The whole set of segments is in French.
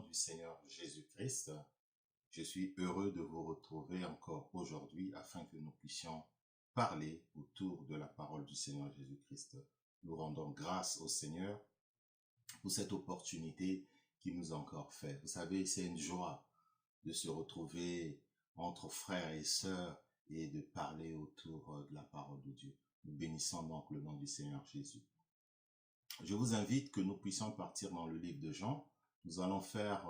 du Seigneur Jésus-Christ, je suis heureux de vous retrouver encore aujourd'hui afin que nous puissions parler autour de la parole du Seigneur Jésus-Christ. Nous rendons grâce au Seigneur pour cette opportunité qu'il nous a encore faite. Vous savez, c'est une joie de se retrouver entre frères et sœurs et de parler autour de la parole de Dieu. Nous bénissons donc le nom du Seigneur Jésus. Je vous invite que nous puissions partir dans le livre de Jean. Nous allons faire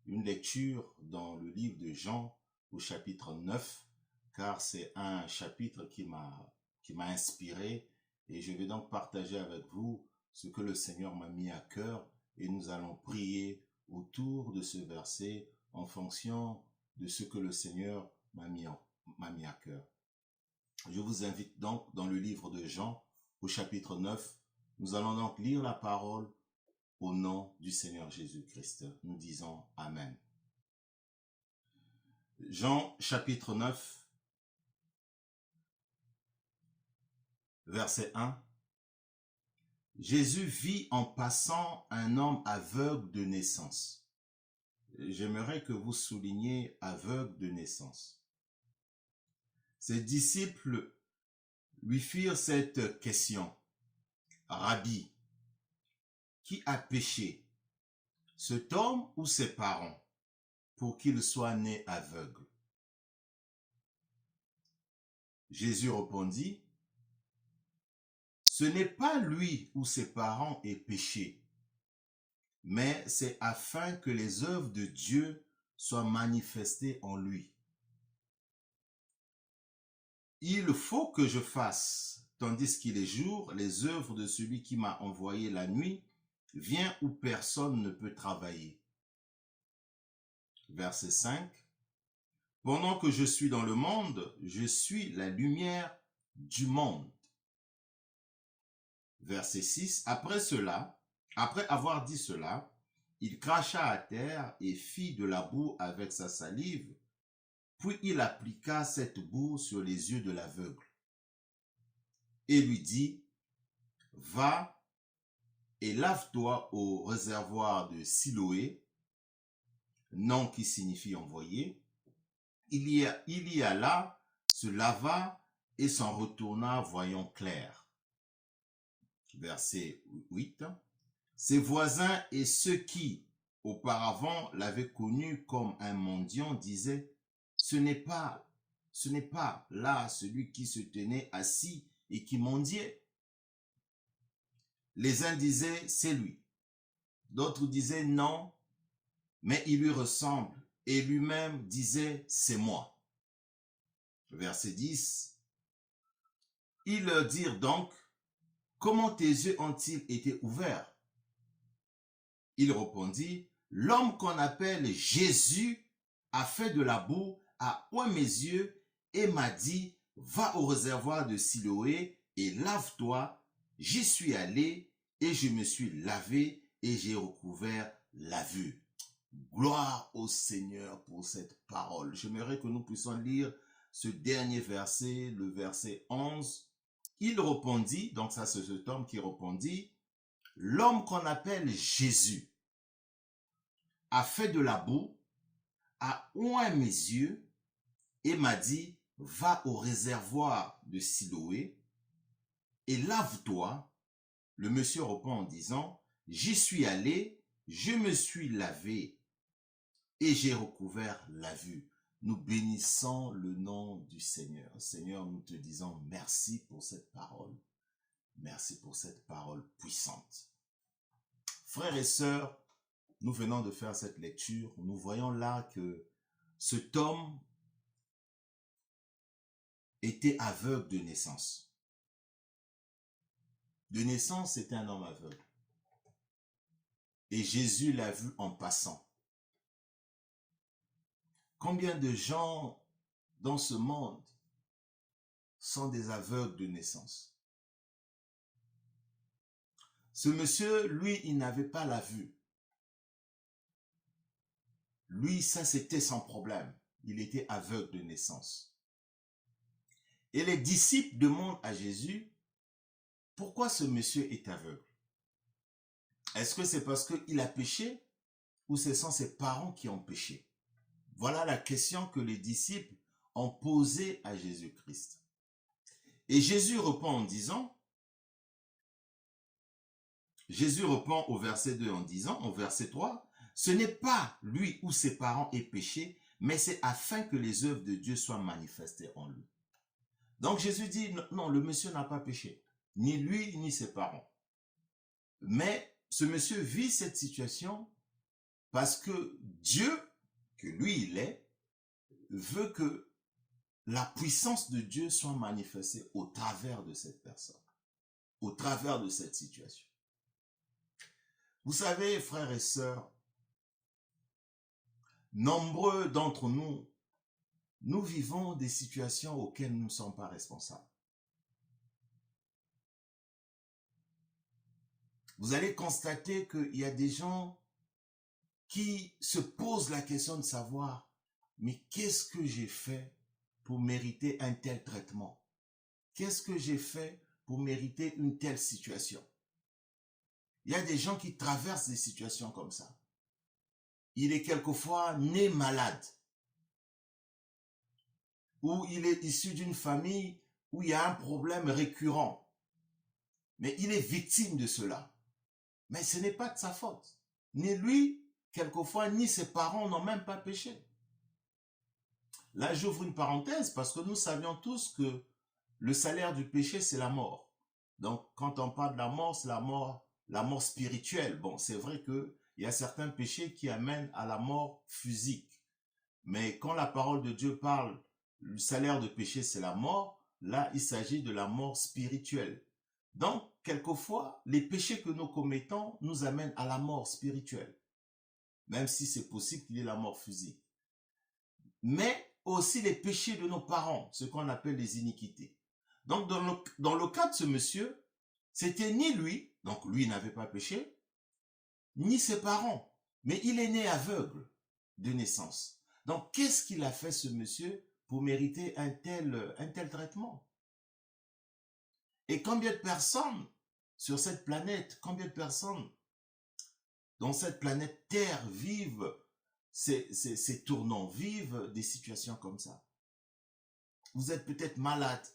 une lecture dans le livre de Jean au chapitre 9, car c'est un chapitre qui m'a inspiré et je vais donc partager avec vous ce que le Seigneur m'a mis à cœur et nous allons prier autour de ce verset en fonction de ce que le Seigneur m'a mis à cœur. Je vous invite donc dans le livre de Jean au chapitre 9. Nous allons donc lire la parole au nom du Seigneur Jésus-Christ. Nous disons Amen. Jean chapitre 9, verset 1. Jésus vit en passant un homme aveugle de naissance. J'aimerais que vous souligniez aveugle de naissance. Ses disciples lui firent cette question. Rabbi, qui a péché, cet homme ou ses parents, pour qu'il soit né aveugle? Jésus répondit, ce n'est pas lui ou ses parents aient péché, mais c'est afin que les œuvres de Dieu soient manifestées en lui. Il faut que je fasse, tandis qu'il est jour, les œuvres de celui qui m'a envoyé la nuit, vient où personne ne peut travailler. Verset 5. Pendant que je suis dans le monde, je suis la lumière du monde. Verset 6. Après avoir dit cela, il cracha à terre et fit de la boue avec sa salive, puis il appliqua cette boue sur les yeux de l'aveugle et lui dit, va et lave-toi au réservoir de Siloé, nom qui signifie envoyé. Il y alla, se lava et s'en retourna voyant clair. Verset 8. Ses voisins et ceux qui, auparavant, l'avaient connu comme un mendiant disaient, ce n'est pas là celui qui se tenait assis et qui mendiait. Les uns disaient, c'est lui. D'autres disaient, non, mais il lui ressemble. Et lui-même disait, c'est moi. Verset 10. Ils leur dirent donc, comment tes yeux ont-ils été ouverts? Il répondit, l'homme qu'on appelle Jésus a fait de la boue, a oint mes yeux et m'a dit, va au réservoir de Siloé et lave-toi. J'y suis allé et je me suis lavé et j'ai recouvert la vue. Gloire au Seigneur pour cette parole. J'aimerais que nous puissions lire ce dernier verset, le verset 11. Il répondit, donc ça c'est cet homme qui répondit, l'homme qu'on appelle Jésus a fait de la boue, a oint mes yeux et m'a dit, va au réservoir de Siloé et lave-toi. Le monsieur répond en disant, j'y suis allé, je me suis lavé et j'ai recouvert la vue. Nous bénissons le nom du Seigneur. Seigneur, nous te disons merci pour cette parole. Merci pour cette parole puissante. Frères et sœurs, nous venons de faire cette lecture. Nous voyons là que cet homme était aveugle de naissance. De naissance, c'était un homme aveugle. Et Jésus l'a vu en passant. Combien de gens dans ce monde sont des aveugles de naissance? Ce monsieur, lui, il n'avait pas la vue. Lui, ça, c'était son problème. Il était aveugle de naissance. Et les disciples demandent à Jésus, pourquoi ce monsieur est aveugle? Est-ce que c'est parce qu'il a péché? ou ce sont ses parents qui ont péché? Voilà la question que les disciples ont posée à Jésus-Christ. Et Jésus répond en disant, Jésus répond au verset 2 en disant, au verset 3, « Ce n'est pas lui ou ses parents aient péché, mais c'est afin que les œuvres de Dieu soient manifestées en lui. » Donc Jésus dit, non, le monsieur n'a pas péché, ni lui, ni ses parents. Mais ce monsieur vit cette situation parce que Dieu, que lui il est, veut que la puissance de Dieu soit manifestée au travers de cette personne, au travers de cette situation. Vous savez, frères et sœurs, nombreux d'entre nous, nous vivons des situations auxquelles nous ne sommes pas responsables. Vous allez constater qu'il y a des gens qui se posent la question de savoir, mais qu'est-ce que j'ai fait pour mériter un tel traitement? Qu'est-ce que j'ai fait pour mériter une telle situation? Il y a des gens qui traversent des situations comme ça. Il est quelquefois né malade, ou il est issu d'une famille où il y a un problème récurrent, mais il est victime de cela. Mais ce n'est pas de sa faute. Ni lui, quelquefois, ni ses parents n'ont même pas péché. Là, j'ouvre une parenthèse parce que nous savions tous que le salaire du péché, c'est la mort. Donc, quand on parle de la mort spirituelle. Bon, c'est vrai qu'il y a certains péchés qui amènent à la mort physique. Mais quand la parole de Dieu parle, le salaire de péché, c'est la mort, là, il s'agit de la mort spirituelle. Donc, quelquefois, les péchés que nous commettons nous amènent à la mort spirituelle, même si c'est possible qu'il y ait la mort physique. Mais aussi les péchés de nos parents, ce qu'on appelle les iniquités. Donc, dans le cas de ce monsieur, c'était ni lui, donc lui n'avait pas péché, ni ses parents, mais il est né aveugle de naissance. Donc, qu'est-ce qu'il a fait ce monsieur pour mériter un tel traitement? Et combien de personnes sur cette planète, combien de personnes dans cette planète Terre vivent ces tournants, vivent des situations comme ça? Vous êtes peut-être malade,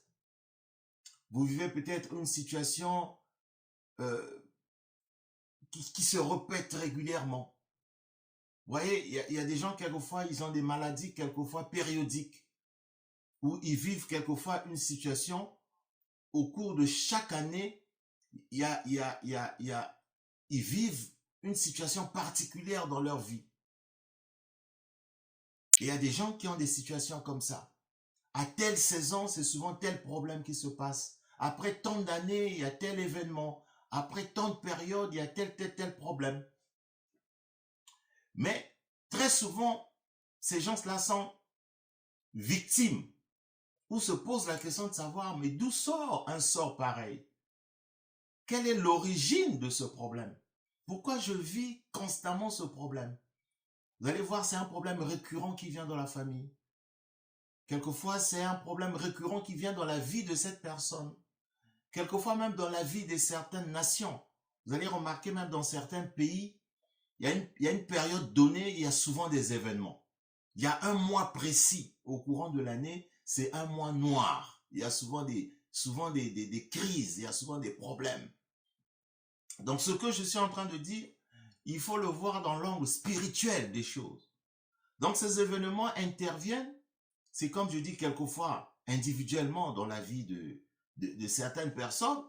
vous vivez peut-être une situation qui se répète régulièrement. Vous voyez, il y a des gens, quelquefois, ils ont des maladies, quelquefois périodiques, où ils vivent quelquefois une situation au cours de chaque année, ils vivent une situation particulière dans leur vie. Et il y a des gens qui ont des situations comme ça. À telle saison, c'est souvent tel problème qui se passe. Après tant d'années, il y a tel événement. Après tant de périodes, il y a tel problème. Mais très souvent, ces gens-là sont victimes ou se posent la question de savoir, mais d'où sort un sort pareil? Quelle est l'origine de ce problème? Pourquoi je vis constamment ce problème? Vous allez voir, c'est un problème récurrent qui vient dans la famille. Quelquefois, c'est un problème récurrent qui vient dans la vie de cette personne. Quelquefois même dans la vie de certaines nations. Vous allez remarquer même dans certains pays, il y a une période donnée, il y a souvent des événements. Il y a un mois précis au courant de l'année, c'est un mois noir. Il y a souvent des crises, il y a souvent des problèmes. Donc ce que je suis en train de dire, il faut le voir dans l'angle spirituel des choses. Donc ces événements interviennent, c'est comme je dis quelquefois, individuellement dans la vie de certaines personnes,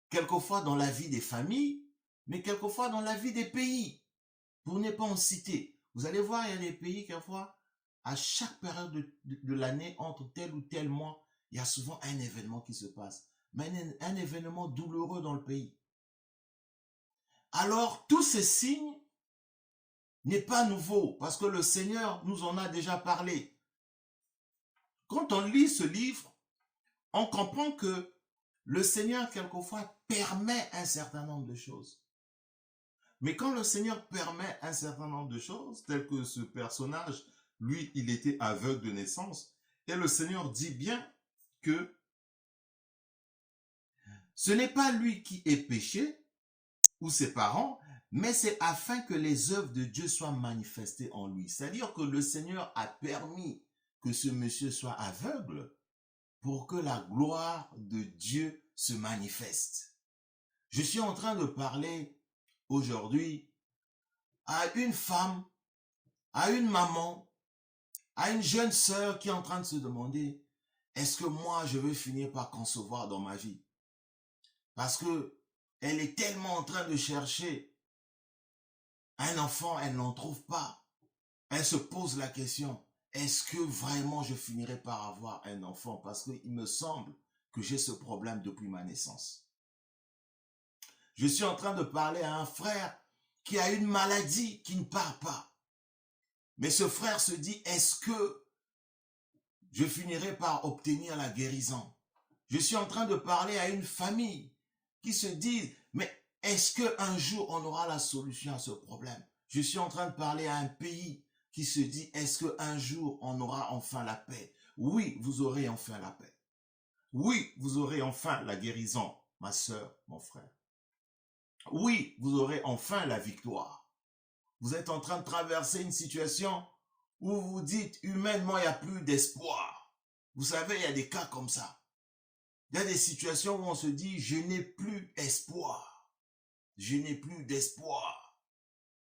quelquefois dans la vie des familles, mais quelquefois dans la vie des pays. Pour ne pas en citer, vous allez voir, il y a des pays, quelquefois, à chaque période de l'année, entre tel ou tel mois, il y a souvent un événement qui se passe. Mais un événement douloureux dans le pays. Alors, tous ces signes n'est pas nouveau, parce que le Seigneur nous en a déjà parlé. Quand on lit ce livre, on comprend que le Seigneur, quelquefois, permet un certain nombre de choses. Mais quand le Seigneur permet un certain nombre de choses, tel que ce personnage, lui, il était aveugle de naissance, et le Seigneur dit bien que ce n'est pas lui qui est péché, ou ses parents, mais c'est afin que les œuvres de Dieu soient manifestées en lui. C'est-à-dire que le Seigneur a permis que ce monsieur soit aveugle pour que la gloire de Dieu se manifeste. Je suis en train de parler aujourd'hui à une femme, à une maman, à une jeune sœur qui est en train de se demander, est-ce que moi je veux finir par concevoir dans ma vie? Parce que elle est tellement en train de chercher un enfant, elle n'en trouve pas. Elle se pose la question, est-ce que vraiment je finirai par avoir un enfant? Parce qu'il me semble que j'ai ce problème depuis ma naissance. Je suis en train de parler à un frère qui a une maladie qui ne part pas. Mais ce frère se dit, est-ce que je finirai par obtenir la guérison? Je suis en train de parler à une famille qui se dit, mais est-ce qu'un jour on aura la solution à ce problème? Je suis en train de parler à un pays qui se dit, est-ce qu'un jour on aura enfin la paix? Oui, vous aurez enfin la paix. Oui, vous aurez enfin la guérison, ma sœur, mon frère. Oui, vous aurez enfin la victoire. Vous êtes en train de traverser une situation où vous vous dites, humainement, il n'y a plus d'espoir. Vous savez, il y a des cas comme ça. Il y a des situations où on se dit, je n'ai plus espoir. Je n'ai plus d'espoir.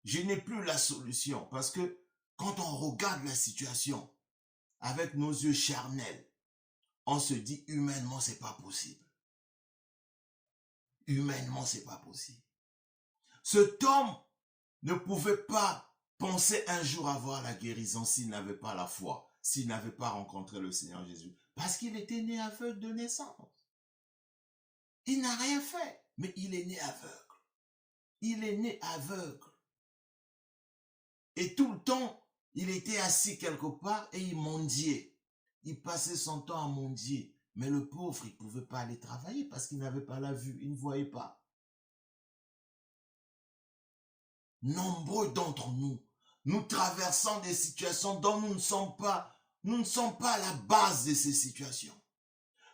Je n'ai plus la solution. Parce que quand on regarde la situation avec nos yeux charnels, on se dit, humainement, c'est pas possible. Humainement, c'est pas possible. Cet homme ne pouvait pas penser un jour avoir la guérison s'il n'avait pas la foi, s'il n'avait pas rencontré le Seigneur Jésus. Parce qu'il était né aveugle de naissance. Il n'a rien fait, mais il est né aveugle. Il est né aveugle. Et tout le temps, il était assis quelque part et il mendiait. Il passait son temps à mendier. Mais le pauvre, il ne pouvait pas aller travailler parce qu'il n'avait pas la vue, il ne voyait pas. Nombreux d'entre nous, nous traversons des situations dont nous ne sommes pas à la base de ces situations.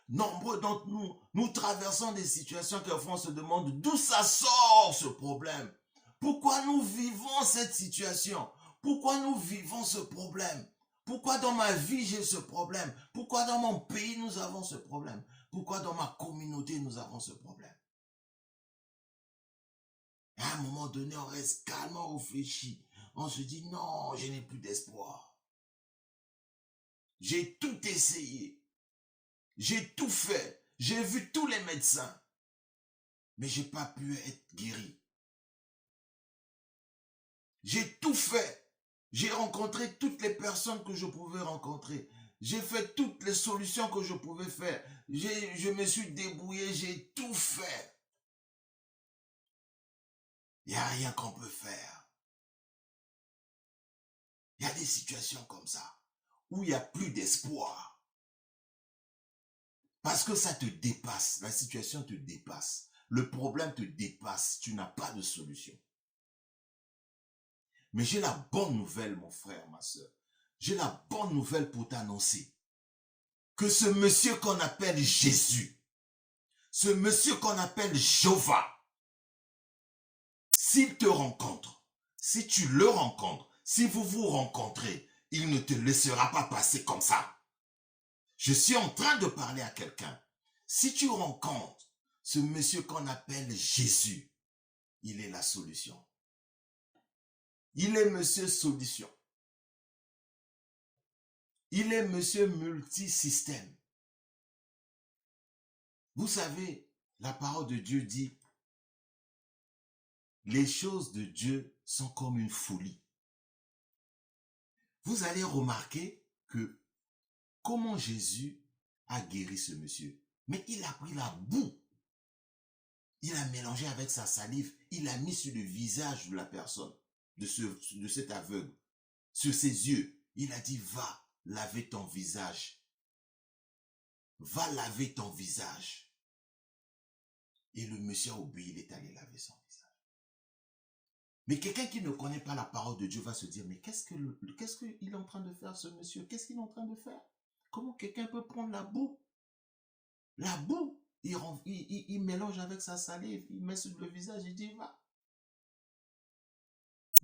Nombreux d'entre nous, nous traversons des situations que on se demande d'où ça sort ce problème. Pourquoi nous vivons cette situation? Pourquoi nous vivons ce problème? Pourquoi dans ma vie j'ai ce problème? Pourquoi dans mon pays nous avons ce problème? Pourquoi dans ma communauté nous avons ce problème? À un moment donné, on reste calmement réfléchi. On se dit non, je n'ai plus d'espoir. J'ai tout essayé. J'ai tout fait. J'ai vu tous les médecins. Mais je n'ai pas pu être guéri. J'ai tout fait. J'ai rencontré toutes les personnes que je pouvais rencontrer. J'ai fait toutes les solutions que je pouvais faire. Je me suis débrouillé, j'ai tout fait. Il n'y a rien qu'on peut faire. Il y a des situations comme ça, où il n'y a plus d'espoir. Parce que ça te dépasse, la situation te dépasse. Le problème te dépasse, tu n'as pas de solution. Mais j'ai la bonne nouvelle, mon frère, ma soeur. J'ai la bonne nouvelle pour t'annoncer que ce monsieur qu'on appelle Jésus, ce monsieur qu'on appelle Jéhovah, s'il te rencontre, si tu le rencontres, si vous vous rencontrez, il ne te laissera pas passer comme ça. Je suis en train de parler à quelqu'un. Si tu rencontres ce monsieur qu'on appelle Jésus, il est la solution. Il est monsieur solution. Il est monsieur multisystème. Vous savez, la parole de Dieu dit, les choses de Dieu sont comme une folie. Vous allez remarquer que comment Jésus a guéri ce monsieur. Mais il a pris la boue. Il a mélangé avec sa salive. Il a mis sur le visage de la personne, de cet aveugle, sur ses yeux. Il a dit, va laver ton visage. Va laver ton visage. Et le monsieur a obéi, il est allé laver son visage. Mais quelqu'un qui ne connaît pas la parole de Dieu va se dire, mais qu'est-ce qu'il est en train de faire ce monsieur? Qu'est-ce qu'il est en train de faire? Comment quelqu'un peut prendre la boue? La boue, il mélange avec sa salive, il met sur le visage, il dit, va.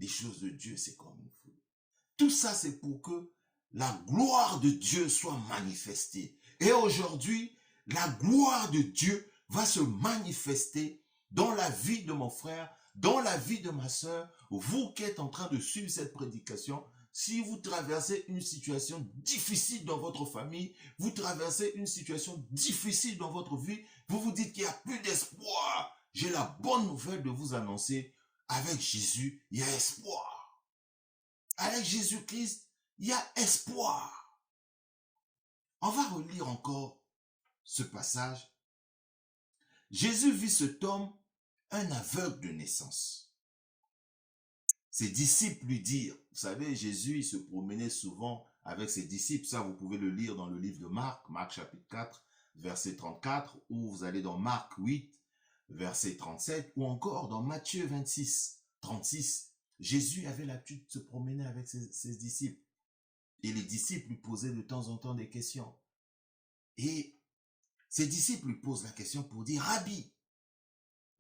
les choses de Dieu, c'est comme une folie. Tout ça, c'est pour que la gloire de Dieu soit manifestée. Et aujourd'hui, la gloire de Dieu va se manifester dans la vie de mon frère, dans la vie de ma sœur. Vous qui êtes en train de suivre cette prédication, si vous traversez une situation difficile dans votre famille, vous traversez une situation difficile dans votre vie, vous vous dites qu'il n'y a plus d'espoir. J'ai la bonne nouvelle de vous annoncer, avec Jésus, il y a espoir. Avec Jésus-Christ, il y a espoir. On va relire encore ce passage. Jésus vit cet homme, un aveugle de naissance. Ses disciples lui dirent, vous savez, Jésus il se promenait souvent avec ses disciples, ça vous pouvez le lire dans le livre de Marc, Marc chapitre 4, verset 34, ou vous allez dans Marc 8, verset 37, ou encore dans Matthieu 26, 36. Jésus avait l'habitude de se promener avec ses disciples. Et les disciples lui posaient de temps en temps des questions. Et ses disciples lui posent la question pour dire « Rabbi ».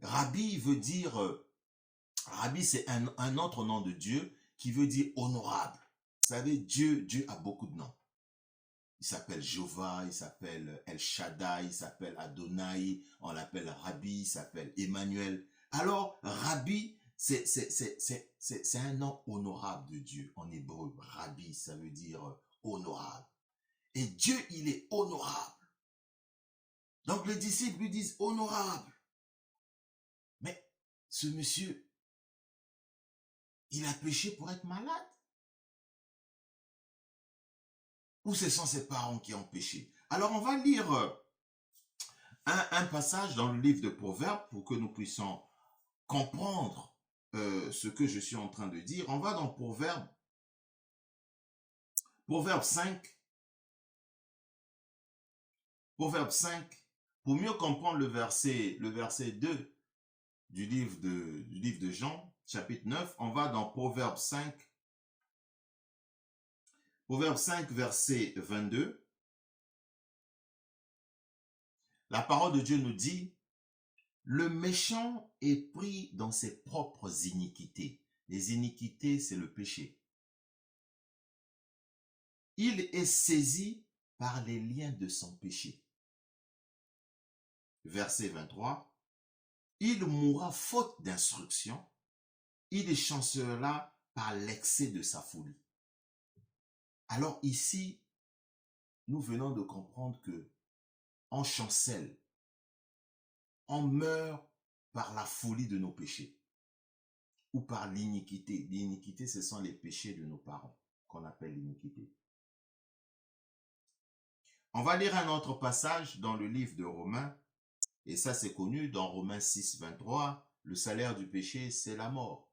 Rabbi veut dire, Rabbi c'est un autre nom de Dieu qui veut dire honorable. Vous savez, Dieu a beaucoup de noms. Il s'appelle Jéhovah, il s'appelle El Shaddai, il s'appelle Adonai, on l'appelle Rabbi, il s'appelle Emmanuel. Alors, Rabbi, c'est un nom honorable de Dieu en hébreu. Rabbi, ça veut dire honorable. Et Dieu, il est honorable. Donc les disciples lui disent honorable. Mais ce monsieur, il a péché pour être malade? Ou ce sont ses parents qui ont péché? Alors on va lire un passage dans le livre de Proverbes pour que nous puissions comprendre ce que je suis en train de dire. On va dans Proverbe 5. Proverbe 5, pour mieux comprendre le verset 2 du livre de Jean, chapitre 9, on va dans Proverbe 5. Proverbe 5, verset 22. La parole de Dieu nous dit, « Le méchant est pris dans ses propres iniquités. » Les iniquités, c'est le péché. « Il est saisi par les liens de son péché. » Verset 23. « Il mourra faute d'instruction. Il chancellera par l'excès de sa folie. » Alors ici, nous venons de comprendre que on chancelle, on meurt par la folie de nos péchés ou par l'iniquité. L'iniquité, ce sont les péchés de nos parents qu'on appelle l'iniquité. On va lire un autre passage dans le livre de Romains, et ça c'est connu dans Romains 6, 23, le salaire du péché, c'est la mort.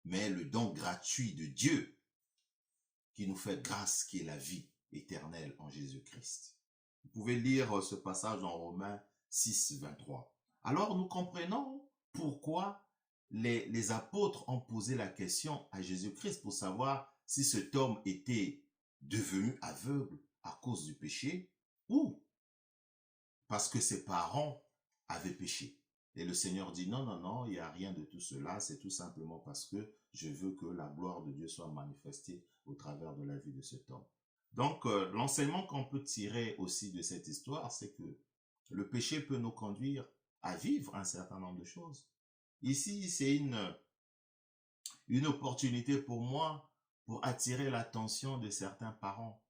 Mais le don gratuit de Dieu qui nous fait grâce, qui est la vie éternelle en Jésus-Christ. Vous pouvez lire ce passage dans Romains 6, 23. Alors nous comprenons pourquoi les apôtres ont posé la question à Jésus-Christ pour savoir si cet homme était devenu aveugle à cause du péché ou parce que ses parents avaient péché. Et le Seigneur dit non, non, non, il n'y a rien de tout cela, c'est tout simplement parce que je veux que la gloire de Dieu soit manifestée au travers de la vie de cet homme. Donc, l'enseignement qu'on peut tirer aussi de cette histoire, c'est que le péché peut nous conduire à vivre un certain nombre de choses. Ici, c'est une opportunité pour moi pour attirer l'attention de certains parents.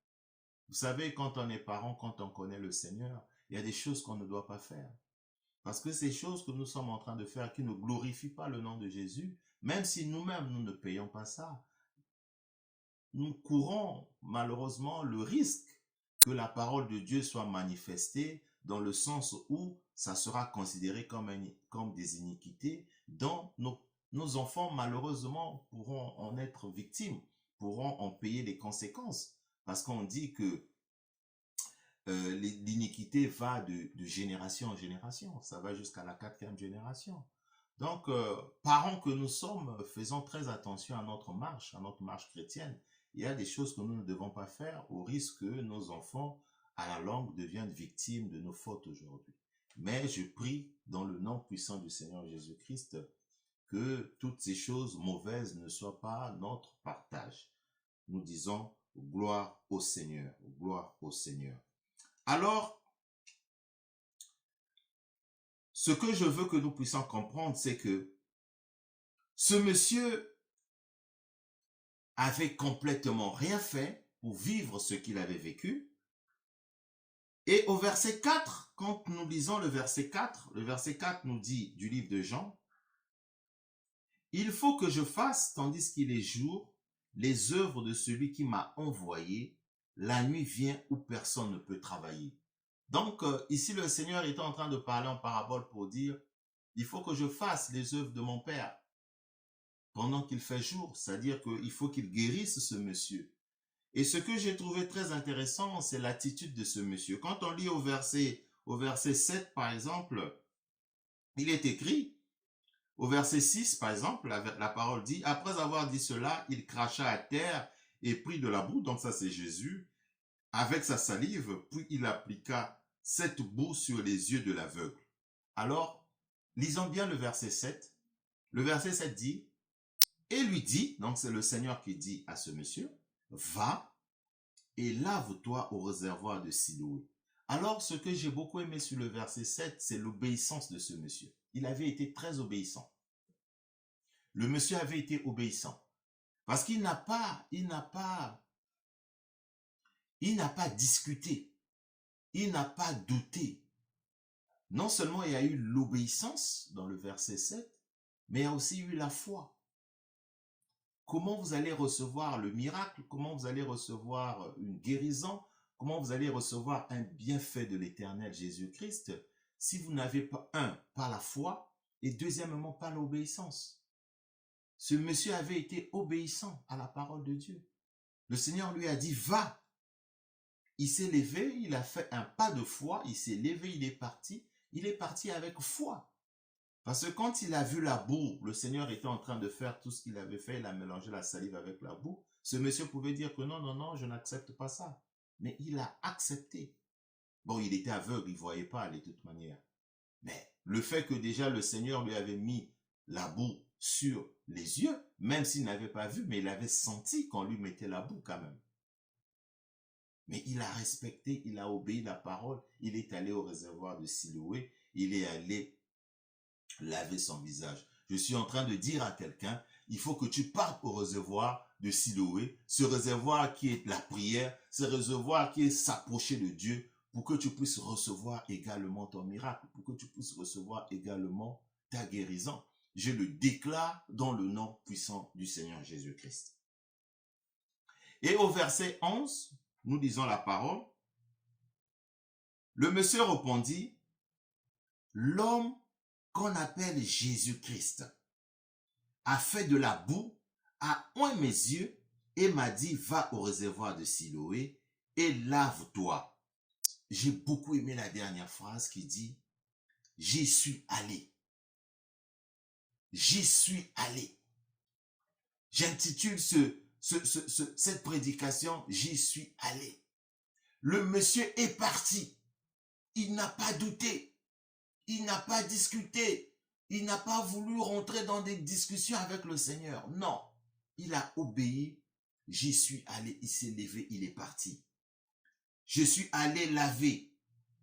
Vous savez, quand on est parent, quand on connaît le Seigneur, il y a des choses qu'on ne doit pas faire. Parce que ces choses que nous sommes en train de faire qui ne glorifient pas le nom de Jésus, même si nous-mêmes, nous ne payons pas ça, nous courons malheureusement le risque que la parole de Dieu soit manifestée dans le sens où ça sera considéré comme des iniquités dont nos enfants malheureusement pourront en être victimes, pourront en payer les conséquences. Parce qu'on dit que l'iniquité va de génération en génération, ça va jusqu'à la 4e génération. Donc, parents que nous sommes, faisons très attention à notre marche chrétienne. Il y a des choses que nous ne devons pas faire au risque que nos enfants, à la longue, deviennent victimes de nos fautes aujourd'hui. Mais je prie dans le nom puissant du Seigneur Jésus-Christ que toutes ces choses mauvaises ne soient pas notre partage. Nous disons gloire au Seigneur, gloire au Seigneur. Alors, ce que je veux que nous puissions comprendre, c'est que ce monsieur avait complètement rien fait pour vivre ce qu'il avait vécu. Et au verset 4, quand nous lisons le verset 4 nous dit du livre de Jean, « Il faut que je fasse, tandis qu'il est jour, les œuvres de celui qui m'a envoyé. La nuit vient où personne ne peut travailler. » Donc, ici, le Seigneur est en train de parler en parabole pour dire, il faut que je fasse les œuvres de mon Père pendant qu'il fait jour, c'est-à-dire qu'il faut qu'il guérisse ce monsieur. Et ce que j'ai trouvé très intéressant, c'est l'attitude de ce monsieur. Quand on lit au verset 7, par exemple, il est écrit, au verset 6, par exemple, la parole dit, « Après avoir dit cela, il cracha à terre et prit de la boue, donc ça c'est Jésus, avec sa salive, puis il appliqua cette boue sur les yeux de l'aveugle. » Alors, lisons bien le verset 7. Le verset 7 dit, « Et lui dit, donc c'est le Seigneur qui dit à ce monsieur, « Va et lave-toi au réservoir de Siloé. » Alors, ce que j'ai beaucoup aimé sur le verset 7, c'est l'obéissance de ce monsieur. Il avait été très obéissant. Le monsieur avait été obéissant. Parce qu'il n'a pas discuté. Il n'a pas douté. Non seulement il y a eu l'obéissance dans le verset 7, mais il y a aussi eu la foi. Comment vous allez recevoir le miracle? Comment vous allez recevoir une guérison? Comment vous allez recevoir un bienfait de l'Éternel Jésus-Christ si vous n'avez pas, pas la foi et deuxièmement, pas l'obéissance? Ce monsieur avait été obéissant à la parole de Dieu. Le Seigneur lui a dit, va. Il s'est levé, il a fait un pas de foi, il s'est levé, il est parti avec foi. Parce que quand il a vu la boue, le Seigneur était en train de faire tout ce qu'il avait fait, il a mélangé la salive avec la boue. Ce monsieur pouvait dire que non, non, non, je n'accepte pas ça. Mais il a accepté. Bon, il était aveugle, il ne voyait pas de toute manière. Mais le fait que déjà le Seigneur lui avait mis la boue sur les yeux, même s'il n'avait pas vu, mais il avait senti qu'on lui mettait la boue quand même. Mais il a respecté, il a obéi la parole, il est allé au réservoir de Siloé, il est allé laver son visage. Je suis en train de dire à quelqu'un, il faut que tu partes au réservoir de Siloé, ce réservoir qui est la prière, ce réservoir qui est s'approcher de Dieu, pour que tu puisses recevoir également ton miracle, pour que tu puisses recevoir également ta guérison. Je le déclare dans le nom puissant du Seigneur Jésus-Christ. Et au verset 11, nous lisons la parole. Le monsieur répondit, l'homme qu'on appelle Jésus-Christ a fait de la boue, a oint mes yeux et m'a dit, va au réservoir de Siloé et lave-toi. J'ai beaucoup aimé la dernière phrase qui dit, j'y suis allé. J'y suis allé. J'intitule cette prédication, j'y suis allé. Le monsieur est parti. Il n'a pas douté. Il n'a pas discuté. Il n'a pas voulu rentrer dans des discussions avec le Seigneur. Non. Il a obéi. J'y suis allé. Il s'est levé. Il est parti. Je suis allé laver.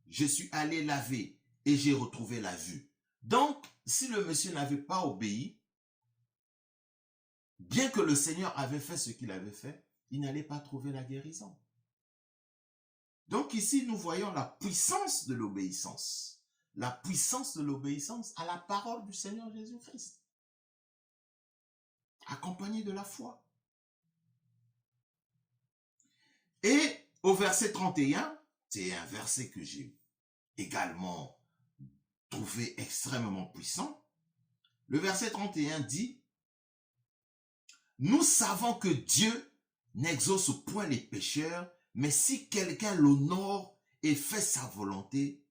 Je suis allé laver. Et j'ai retrouvé la vue. Donc, si le monsieur n'avait pas obéi, bien que le Seigneur avait fait ce qu'il avait fait, il n'allait pas trouver la guérison. Donc ici, nous voyons la puissance de l'obéissance. La puissance de l'obéissance à la parole du Seigneur Jésus-Christ. Accompagnée de la foi. Et au verset 31, c'est un verset que j'ai également trouvé extrêmement puissant. Le verset 31 dit, « Nous savons que Dieu n'exauce point les pécheurs, mais si quelqu'un l'honore et fait sa volonté,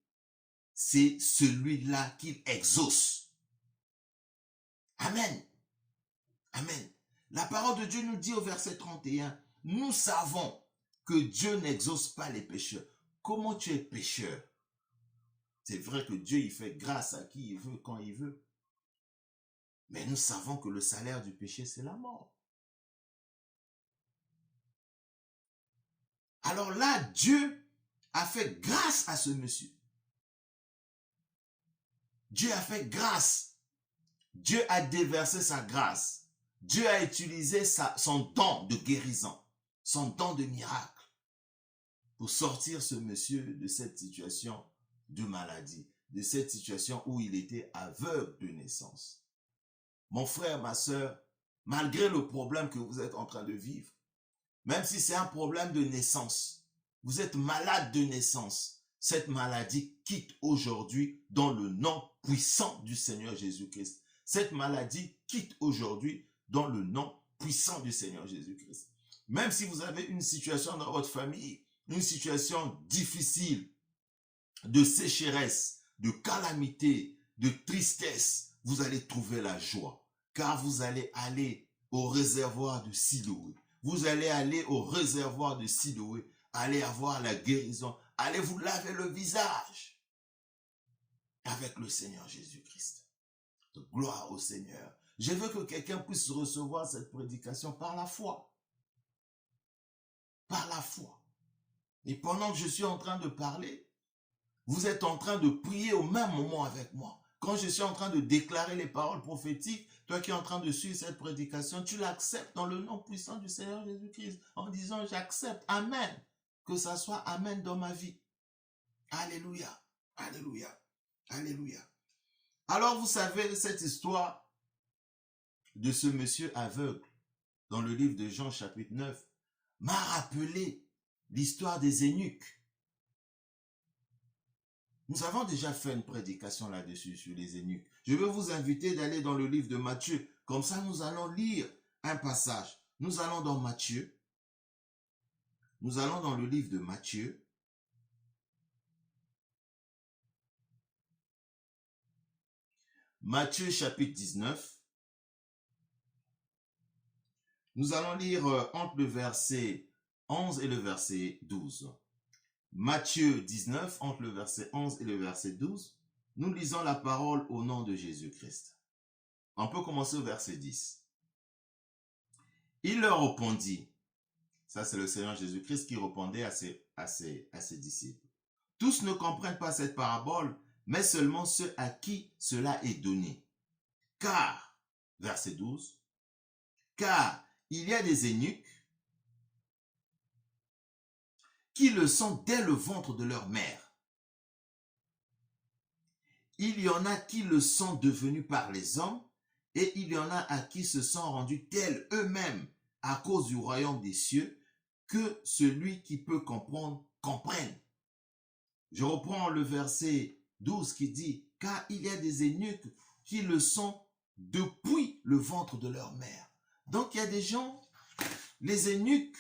c'est celui-là qu'il exauce. » Amen. Amen. La parole de Dieu nous dit au verset 31, « Nous savons que Dieu n'exauce pas les pécheurs. » Comment tu es pécheur? C'est vrai que Dieu, il fait grâce à qui il veut, quand il veut. Mais nous savons que le salaire du péché, c'est la mort. Alors là, Dieu a fait grâce à ce monsieur. Dieu a fait grâce. Dieu a déversé sa grâce. Dieu a utilisé son don de guérison, son don de miracle pour sortir ce monsieur de cette situation de maladie, de cette situation où il était aveugle de naissance. Mon frère, ma soeur, malgré le problème que vous êtes en train de vivre, même si c'est un problème de naissance, vous êtes malade de naissance, cette maladie quitte aujourd'hui dans le nom puissant du Seigneur Jésus-Christ. Cette maladie quitte aujourd'hui dans le nom puissant du Seigneur Jésus-Christ. Même si vous avez une situation dans votre famille, une situation difficile, de sécheresse, de calamité, de tristesse, vous allez trouver la joie, car vous allez aller au réservoir de Siloé. Vous allez aller au réservoir de Siloé, allez avoir la guérison, allez vous laver le visage avec le Seigneur Jésus-Christ. Gloire au Seigneur. Je veux que quelqu'un puisse recevoir cette prédication par la foi. Par la foi. Et pendant que je suis en train de parler, vous êtes en train de prier au même moment avec moi. Quand je suis en train de déclarer les paroles prophétiques, toi qui es en train de suivre cette prédication, tu l'acceptes dans le nom puissant du Seigneur Jésus-Christ en disant j'accepte, amen. Que ça soit amen dans ma vie. Alléluia, alléluia, alléluia. Alors vous savez cette histoire de ce monsieur aveugle dans le livre de Jean chapitre 9 m'a rappelé l'histoire des eunuques. Nous avons déjà fait une prédication là-dessus sur les eunuques. Je veux vous inviter d'aller dans le livre de Matthieu. Comme ça, nous allons lire un passage. Nous allons dans Matthieu. Nous allons dans le livre de Matthieu. Matthieu chapitre 19. Nous allons lire entre le verset 11 et le verset 12. Matthieu 19, entre le verset 11 et le verset 12, nous lisons la parole au nom de Jésus-Christ. On peut commencer au verset 10. Il leur répondit, ça c'est le Seigneur Jésus-Christ qui répondait à ses disciples. Tous ne comprennent pas cette parabole, mais seulement ceux à qui cela est donné. Car, verset 12, car il y a des eunuques qui le sont dès le ventre de leur mère. Il y en a qui le sont devenus par les hommes, et il y en a à qui se sont rendus tels eux-mêmes à cause du royaume des cieux, que celui qui peut comprendre, comprenne. Je reprends le verset 12 qui dit, car il y a des eunuques qui le sont depuis le ventre de leur mère. Donc il y a des gens, les eunuques,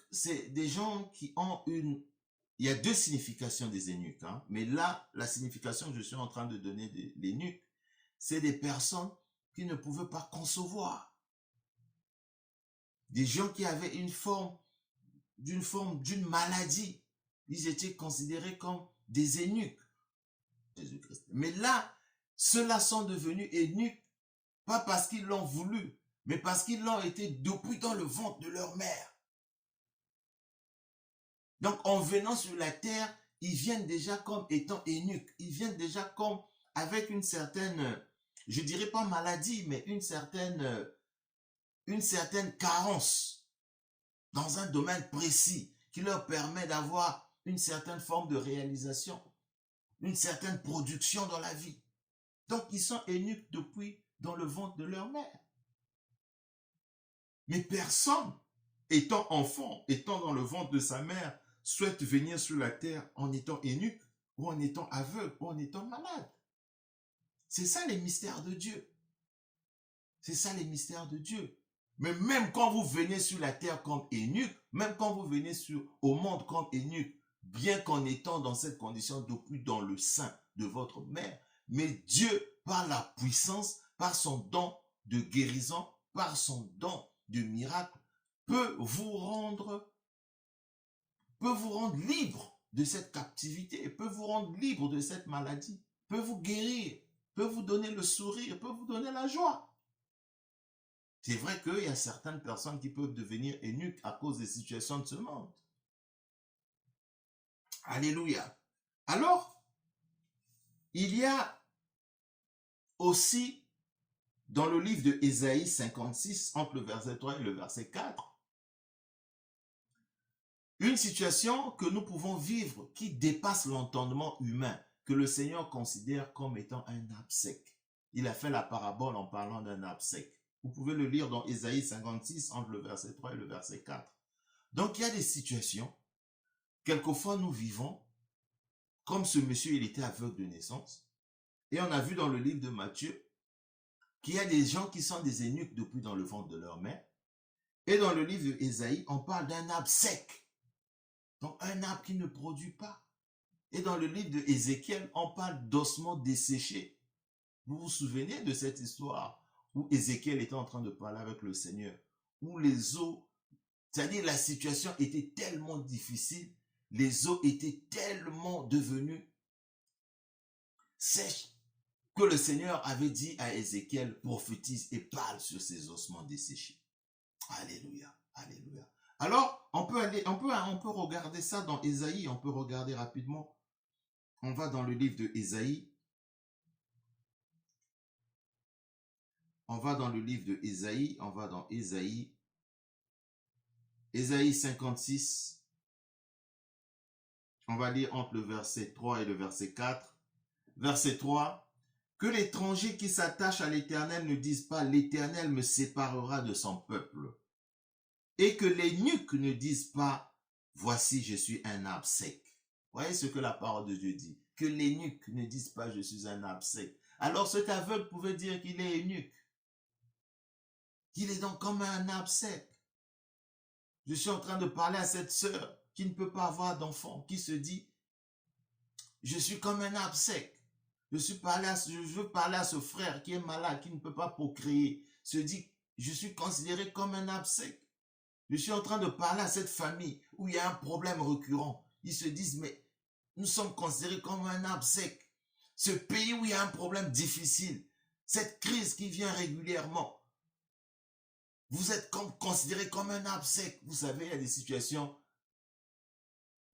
c'est des gens qui ont une... Il y a deux significations des eunuques, hein? Mais là, la signification que je suis en train de donner des eunuques, c'est des personnes qui ne pouvaient pas concevoir. Des gens qui avaient une d'une maladie. Ils étaient considérés comme des eunuques. Jésus-Christ. Mais là, ceux-là sont devenus eunuques, pas parce qu'ils l'ont voulu, mais parce qu'ils l'ont été depuis dans le ventre de leur mère. Donc, en venant sur la terre, ils viennent déjà comme étant eunuques. Ils viennent déjà comme avec une certaine, je dirais pas maladie, mais une certaine carence dans un domaine précis qui leur permet d'avoir une certaine forme de réalisation, une certaine production dans la vie. Donc, ils sont eunuques depuis dans le ventre de leur mère. Mais personne, étant enfant, étant dans le ventre de sa mère, souhaite venir sur la terre en étant eunuque, ou en étant aveugle, ou en étant malade. C'est ça les mystères de Dieu. C'est ça les mystères de Dieu. Mais même quand vous venez sur la terre comme eunuque, même quand vous venez au monde comme eunuque, bien qu'en étant dans cette condition depuis dans le sein de votre mère, mais Dieu, par la puissance, par son don de guérison, par son don de miracle, peut vous rendre libre de cette captivité, peut vous rendre libre de cette maladie, peut vous guérir peut vous donner le sourire, peut vous donner la joie. C'est vrai qu'il y a certaines personnes qui peuvent devenir eunuques à cause des situations de ce monde. Alléluia. Alors, il y a aussi dans le livre de Ésaïe 56, entre le verset 3 et le verset 4, une situation que nous pouvons vivre qui dépasse l'entendement humain, que le Seigneur considère comme étant un arbre sec. Il a fait la parabole en parlant d'un arbre sec. Vous pouvez le lire dans Ésaïe 56, entre le verset 3 et le verset 4. Donc, il y a des situations, quelquefois nous vivons, comme ce monsieur, il était aveugle de naissance, et on a vu dans le livre de Matthieu qu'il y a des gens qui sont des eunuques depuis dans le ventre de leur mère, et dans le livre d'Ésaïe, on parle d'un arbre sec, donc un arbre qui ne produit pas. Et dans le livre d'Ézéchiel, on parle d'ossements desséchés. Vous vous souvenez de cette histoire où Ézéchiel était en train de parler avec le Seigneur, où les os, c'est-à-dire la situation était tellement difficile, les os étaient tellement devenus sèches, que le Seigneur avait dit à Ézéchiel, prophétise et parle sur ces ossements desséchés. Alléluia, alléluia. Alors, on peut regarder ça dans Ésaïe, on peut regarder rapidement. On va dans le livre de Ésaïe. On va dans le livre de Ésaïe, on va dans Ésaïe. Ésaïe 56. On va lire entre le verset 3 et le verset 4. Verset 3. Que l'étranger qui s'attache à l'Éternel ne dise pas, l'Éternel me séparera de son peuple. Et que l'eunuque ne dise pas, voici, je suis un arbre sec. Voyez ce que la parole de Dieu dit. Que l'eunuque ne dise pas, je suis un arbre sec. Alors cet aveugle pouvait dire qu'il est eunuque. Il est donc comme un arbre sec. Je suis en train de parler à cette sœur qui ne peut pas avoir d'enfant, qui se dit, je suis comme un arbre sec. Je veux parler à ce frère qui est malade, qui ne peut pas procréer, se dit, je suis considéré comme un arbre sec. Je suis en train de parler à cette famille où il y a un problème récurrent. Ils se disent, mais nous sommes considérés comme un arbre sec. Ce pays où il y a un problème difficile, cette crise qui vient régulièrement, vous êtes considérés comme un arbre sec. Vous savez, il y a des situations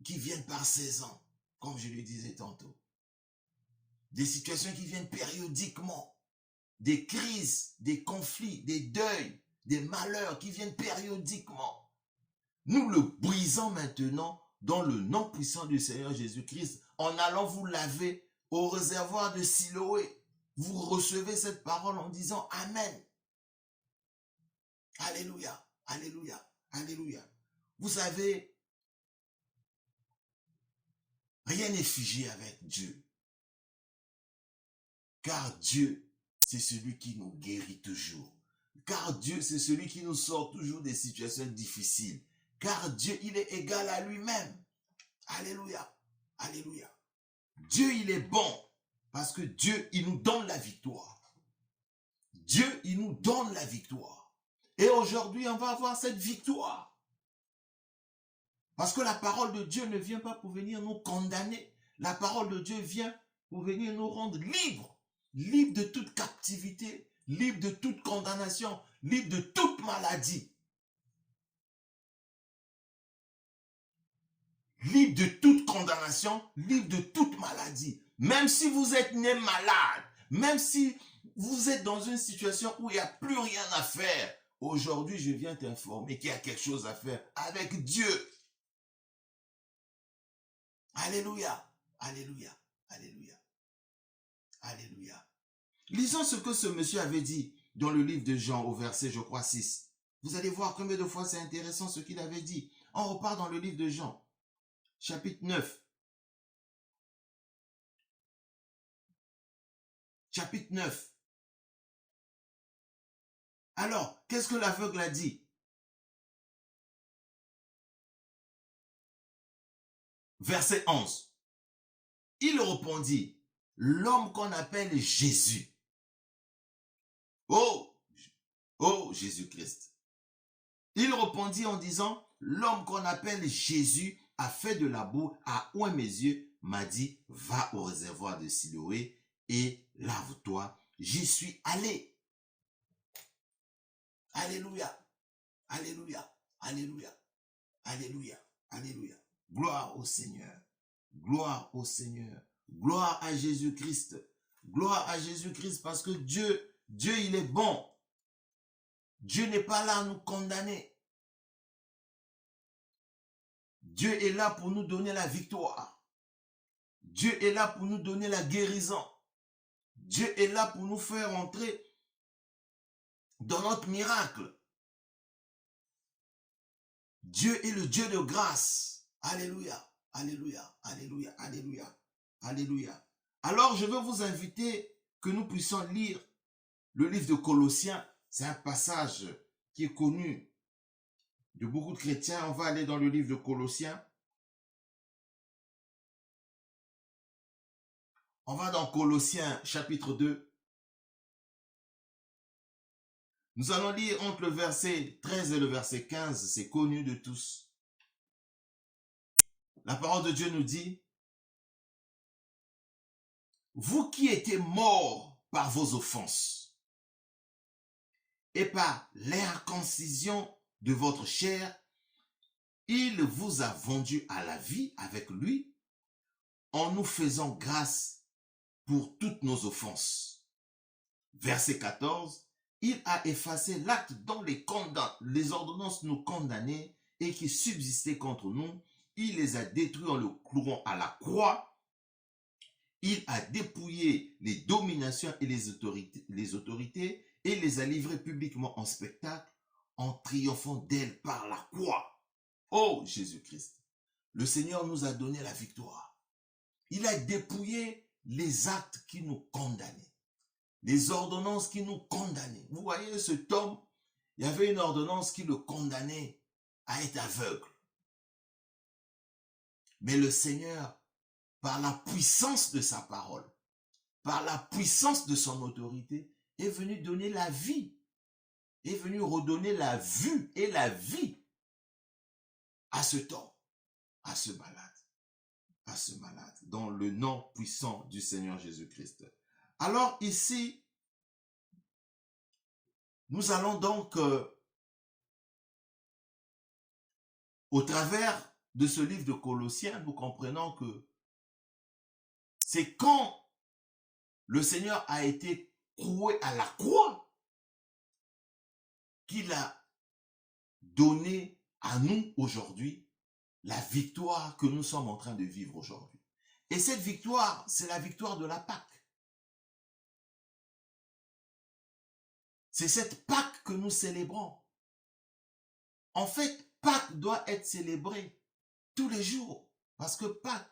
qui viennent par saison, comme je le disais tantôt. Des situations qui viennent périodiquement. Des crises, des conflits, des deuils, des malheurs qui viennent périodiquement. Nous le brisons maintenant dans le nom puissant du Seigneur Jésus-Christ en allant vous laver au réservoir de Siloé. Vous recevez cette parole en disant Amen. Alléluia, alléluia, alléluia. Vous savez, rien n'est figé avec Dieu. Car Dieu, c'est celui qui nous guérit toujours. Car Dieu, c'est celui qui nous sort toujours des situations difficiles. Car Dieu, il est égal à lui-même. Alléluia, alléluia. Dieu, il est bon parce que Dieu, il nous donne la victoire. Dieu, il nous donne la victoire. Et aujourd'hui, on va avoir cette victoire. Parce que la parole de Dieu ne vient pas pour venir nous condamner. La parole de Dieu vient pour venir nous rendre libres. Libres de toute captivité, libres de toute condamnation, libres de toute maladie. Libre de toute condamnation, libre de toute maladie. Même si vous êtes né malade, même si vous êtes dans une situation où il n'y a plus rien à faire, aujourd'hui, je viens t'informer qu'il y a quelque chose à faire avec Dieu. Alléluia, alléluia, alléluia, alléluia. Lisons ce que ce monsieur avait dit dans le livre de Jean au verset, je crois, 6. Vous allez voir combien de fois c'est intéressant ce qu'il avait dit. On repart dans le livre de Jean. Chapitre 9. Chapitre 9. Alors, qu'est-ce que l'aveugle a dit? Verset 11. Il répondit, l'homme qu'on appelle Jésus. Oh Jésus-Christ. Il répondit en disant, l'homme qu'on appelle Jésus a fait de la boue, a oint mes yeux, m'a dit, va au réservoir de Siloé, et lave-toi. J'y suis allé. Alléluia. Alléluia. Alléluia. Alléluia. Alléluia. Gloire au Seigneur. Gloire au Seigneur. Gloire à Jésus-Christ. Gloire à Jésus-Christ parce que Dieu, il est bon. Dieu n'est pas là à nous condamner. Dieu est là pour nous donner la victoire. Dieu est là pour nous donner la guérison. Dieu est là pour nous faire entrer dans notre miracle. Dieu est le Dieu de grâce. Alléluia, alléluia, alléluia, alléluia, alléluia. Alors, je veux vous inviter que nous puissions lire le livre de Colossiens. C'est un passage qui est connu de beaucoup de chrétiens. On va aller dans le livre de Colossiens. On va dans Colossiens chapitre 2. Nous allons lire entre le verset 13 et le verset 15. C'est connu de tous. La parole de Dieu nous dit: vous qui étiez morts par vos offenses et par l'inconcision de votre chair, il vous a vendus à la vie avec lui en nous faisant grâce pour toutes nos offenses. Verset 14, il a effacé l'acte dont les ordonnances nous condamnaient et qui subsistaient contre nous. Il les a détruits en le clouant à la croix. Il a dépouillé les dominations et les autorités et les a livrées publiquement en spectacle en triomphant d'elles par la croix. Oh Jésus-Christ, le Seigneur nous a donné la victoire. Il a dépouillé les actes qui nous condamnaient, les ordonnances qui nous condamnaient. Vous voyez, cet homme, il y avait une ordonnance qui le condamnait à être aveugle. Mais le Seigneur, par la puissance de sa parole, par la puissance de son autorité, est venu donner la vie, est venu redonner la vue et la vie à cet homme, à ce malade, dans le nom puissant du Seigneur Jésus-Christ. Alors ici, nous allons donc, au travers de ce livre de Colossiens, nous comprenons que c'est quand le Seigneur a été cloué à la croix qu'il a donné à nous aujourd'hui la victoire que nous sommes en train de vivre aujourd'hui. Et cette victoire, c'est la victoire de la Pâque. C'est cette Pâque que nous célébrons. En fait, Pâque doit être célébrée tous les jours. Parce que Pâques,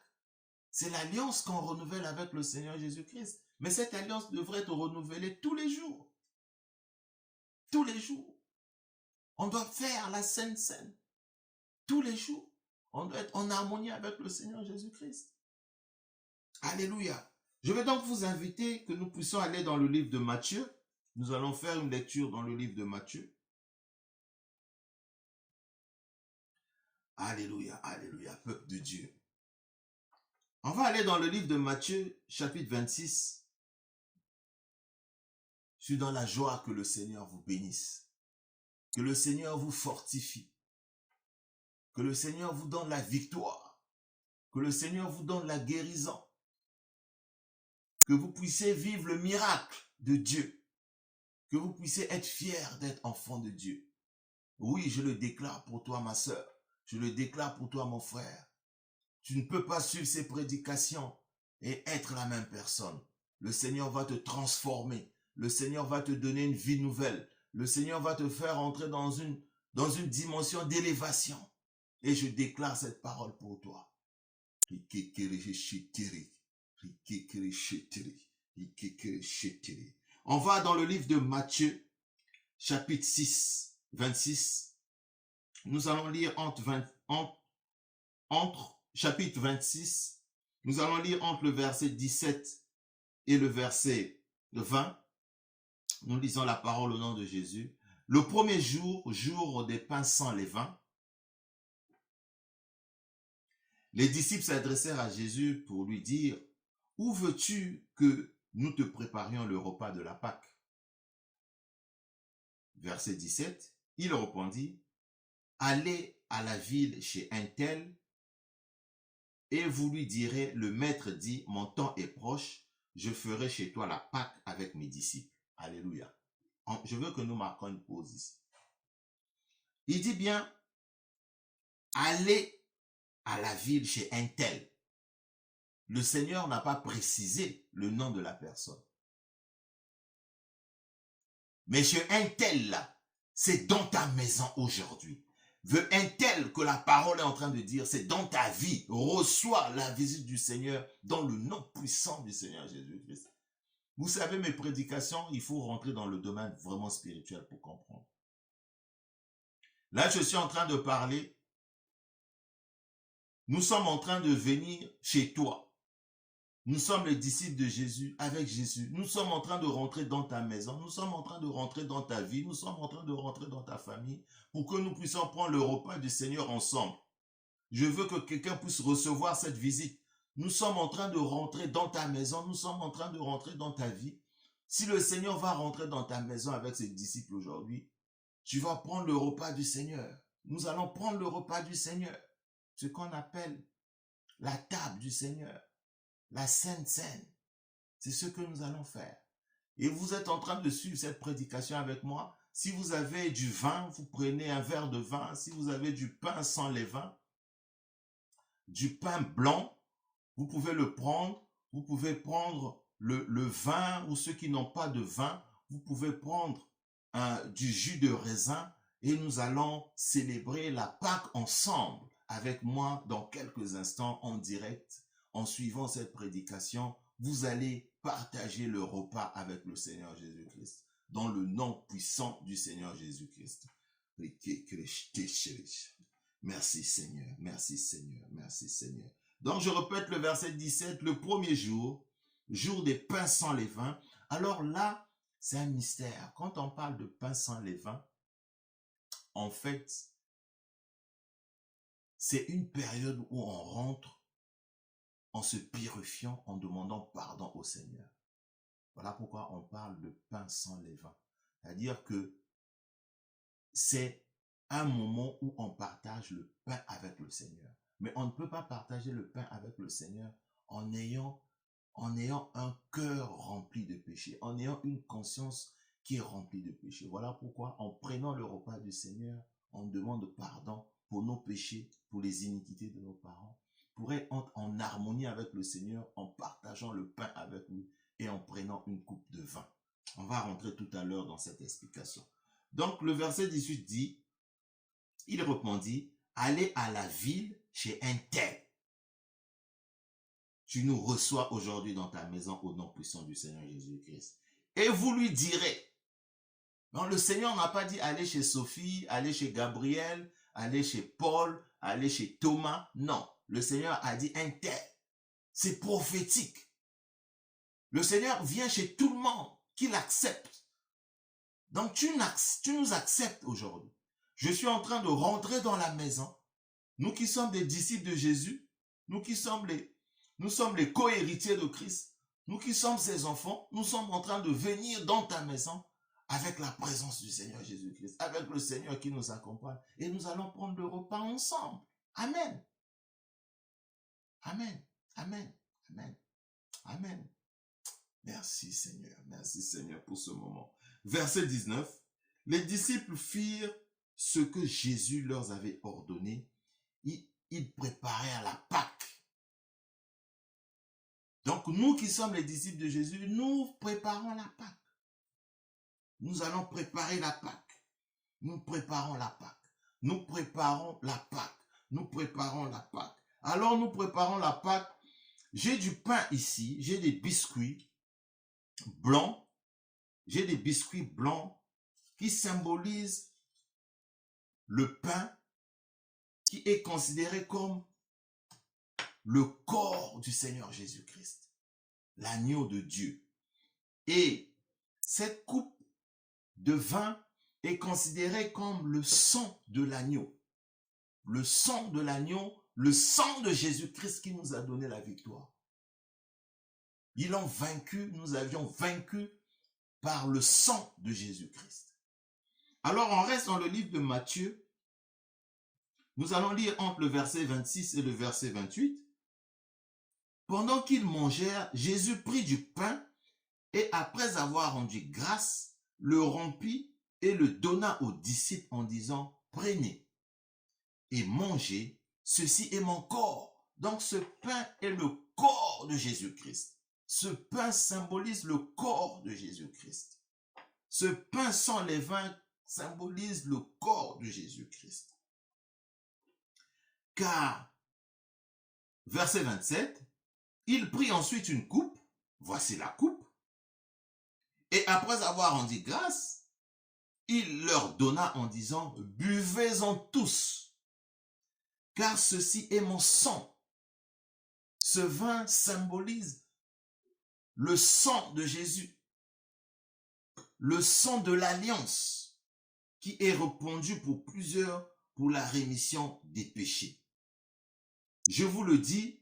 c'est l'alliance qu'on renouvelle avec le Seigneur Jésus-Christ. Mais cette alliance devrait être renouvelée tous les jours. Tous les jours. On doit faire la Sainte Seine. Tous les jours. On doit être en harmonie avec le Seigneur Jésus-Christ. Alléluia. Je vais donc vous inviter que nous puissions aller dans le livre de Matthieu. Nous allons faire une lecture dans le livre de Matthieu. Alléluia, alléluia, peuple de Dieu. On va aller dans le livre de Matthieu, chapitre 26. Je suis dans la joie que le Seigneur vous bénisse. Que le Seigneur vous fortifie. Que le Seigneur vous donne la victoire. Que le Seigneur vous donne la guérison. Que vous puissiez vivre le miracle de Dieu. Que vous puissiez être fiers d'être enfant de Dieu. Oui, je le déclare pour toi, ma sœur. Je le déclare pour toi, mon frère. Tu ne peux pas suivre ces prédications et être la même personne. Le Seigneur va te transformer. Le Seigneur va te donner une vie nouvelle. Le Seigneur va te faire entrer dans une dimension d'élévation. Et je déclare cette parole pour toi. On va dans le livre de Matthieu, chapitre 6, 26. Nous allons lire chapitre 26, nous allons lire entre le verset 17 et le verset 20. Nous lisons la parole au nom de Jésus. Le premier jour, jour des pains sans levain, les disciples s'adressèrent à Jésus pour lui dire: où veux-tu que nous te préparions le repas de la Pâque. Verset 17, il répondit, allez à la ville chez un tel, et vous lui direz, le maître dit, mon temps est proche, je ferai chez toi la Pâque avec mes disciples. Alléluia. Je veux que nous marquions une pause ici. Il dit bien, allez à la ville chez un tel. Le Seigneur n'a pas précisé le nom de la personne. Mais chez un tel là, c'est dans ta maison aujourd'hui. Un tel que la parole est en train de dire, c'est dans ta vie. Reçois la visite du Seigneur dans le nom puissant du Seigneur Jésus-Christ. Vous savez, mes prédications, il faut rentrer dans le domaine vraiment spirituel pour comprendre. Là, je suis en train de parler. Nous sommes en train de venir chez toi. Nous sommes les disciples de Jésus, avec Jésus. Nous sommes en train de rentrer dans ta maison. Nous sommes en train de rentrer dans ta vie. Nous sommes en train de rentrer dans ta famille pour que nous puissions prendre le repas du Seigneur ensemble. Je veux que quelqu'un puisse recevoir cette visite. Nous sommes en train de rentrer dans ta maison. Nous sommes en train de rentrer dans ta vie. Si le Seigneur va rentrer dans ta maison avec ses disciples aujourd'hui, tu vas prendre le repas du Seigneur. Nous allons prendre le repas du Seigneur. Ce qu'on appelle la table du Seigneur. La Sainte Seine, c'est ce que nous allons faire. Et vous êtes en train de suivre cette prédication avec moi. Si vous avez du vin, vous prenez un verre de vin. Si vous avez du pain sans levain, du pain blanc, vous pouvez le prendre. Vous pouvez prendre le vin, ou ceux qui n'ont pas de vin, vous pouvez prendre du jus de raisin et nous allons célébrer la Pâque ensemble avec moi dans quelques instants en direct. En suivant cette prédication, vous allez partager le repas avec le Seigneur Jésus-Christ, dans le nom puissant du Seigneur Jésus-Christ. Merci Seigneur, merci Seigneur, merci Seigneur. Donc je répète le verset 17, le premier jour, jour des pains sans levain. Alors là, c'est un mystère. Quand on parle de pain sans levain, en fait, c'est une période où on rentre en se purifiant, en demandant pardon au Seigneur. Voilà pourquoi on parle de pain sans levain. C'est-à-dire que c'est un moment où on partage le pain avec le Seigneur. Mais on ne peut pas partager le pain avec le Seigneur en ayant un cœur rempli de péché, en ayant une conscience qui est remplie de péché. Voilà pourquoi en prenant le repas du Seigneur, on demande pardon pour nos péchés, pour les iniquités de nos parents, pour être en harmonie avec le Seigneur, en partageant le pain avec lui et en prenant une coupe de vin. On va rentrer tout à l'heure dans cette explication. Donc le verset 18 dit, il répondit, allez à la ville chez un tel. Tu nous reçois aujourd'hui dans ta maison au nom puissant du Seigneur Jésus-Christ. Et vous lui direz. Non, le Seigneur n'a pas dit aller chez Sophie, aller chez Gabriel, aller chez Paul, aller chez Thomas. Non, le Seigneur a dit un tel. C'est prophétique. Le Seigneur vient chez tout le monde qui l'accepte. Donc tu nous acceptes aujourd'hui. Je suis en train de rentrer dans la maison. Nous qui sommes des disciples de Jésus, nous sommes les co-héritiers de Christ, nous qui sommes ses enfants, nous sommes en train de venir dans ta maison avec la présence du Seigneur Jésus-Christ, avec le Seigneur qui nous accompagne. Et nous allons prendre le repas ensemble. Amen. Amen. Amen. Amen. Amen. Merci Seigneur pour ce moment. Verset 19. Les disciples firent ce que Jésus leur avait ordonné. Ils préparèrent la Pâque. Donc nous qui sommes les disciples de Jésus, nous préparons la Pâque. Nous allons préparer la Pâque. Nous préparons la Pâque. Nous préparons la Pâque. Nous préparons la Pâque. Alors nous préparons la Pâque. J'ai du pain ici. J'ai des biscuits blancs. J'ai des biscuits blancs qui symbolisent le pain qui est considéré comme le corps du Seigneur Jésus-Christ, l'agneau de Dieu. Et cette coupe de vin est considérée comme le sang de l'agneau. Le sang de l'agneau, le sang de Jésus-Christ qui nous a donné la victoire. Ils l'ont vaincu, nous avions vaincu par le sang de Jésus-Christ. Alors on reste dans le livre de Matthieu. Nous allons lire entre le verset 26 et le verset 28. Pendant qu'ils mangèrent, Jésus prit du pain et après avoir rendu grâce, le rompit et le donna aux disciples en disant, prenez et mangez, ceci est mon corps. Donc ce pain est le corps de Jésus-Christ. Ce pain symbolise le corps de Jésus-Christ. Ce pain sans levain symbolise le corps de Jésus-Christ. Car, verset 27, il prit ensuite une coupe, voici la coupe, et après avoir rendu grâce, il leur donna en disant, buvez-en tous, car ceci est mon sang. Ce vin symbolise le sang de Jésus, le sang de l'alliance qui est répandu pour plusieurs pour la rémission des péchés. Je vous le dis,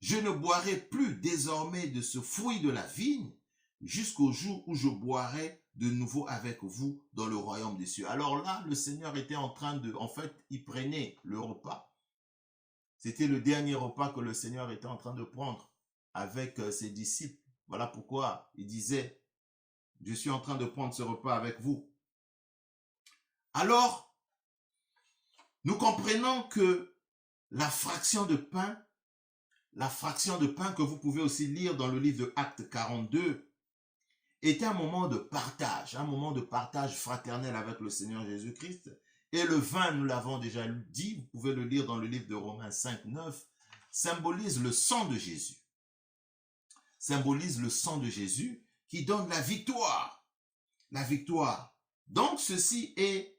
je ne boirai plus désormais de ce fruit de la vigne jusqu'au jour où je boirai de nouveau avec vous dans le royaume des cieux. Alors là, le Seigneur était en train de, en fait, il prenait le repas. C'était le dernier repas que le Seigneur était en train de prendre avec ses disciples. Voilà pourquoi il disait, je suis en train de prendre ce repas avec vous. Alors, nous comprenons que la fraction de pain que vous pouvez aussi lire dans le livre de Actes 42, était un moment de partage fraternel avec le Seigneur Jésus-Christ. Et le vin, nous l'avons déjà dit, vous pouvez le lire dans le livre de Romains 5, 9, symbolise le sang de Jésus. Symbolise le sang de Jésus qui donne la victoire. La victoire. Donc, ceci est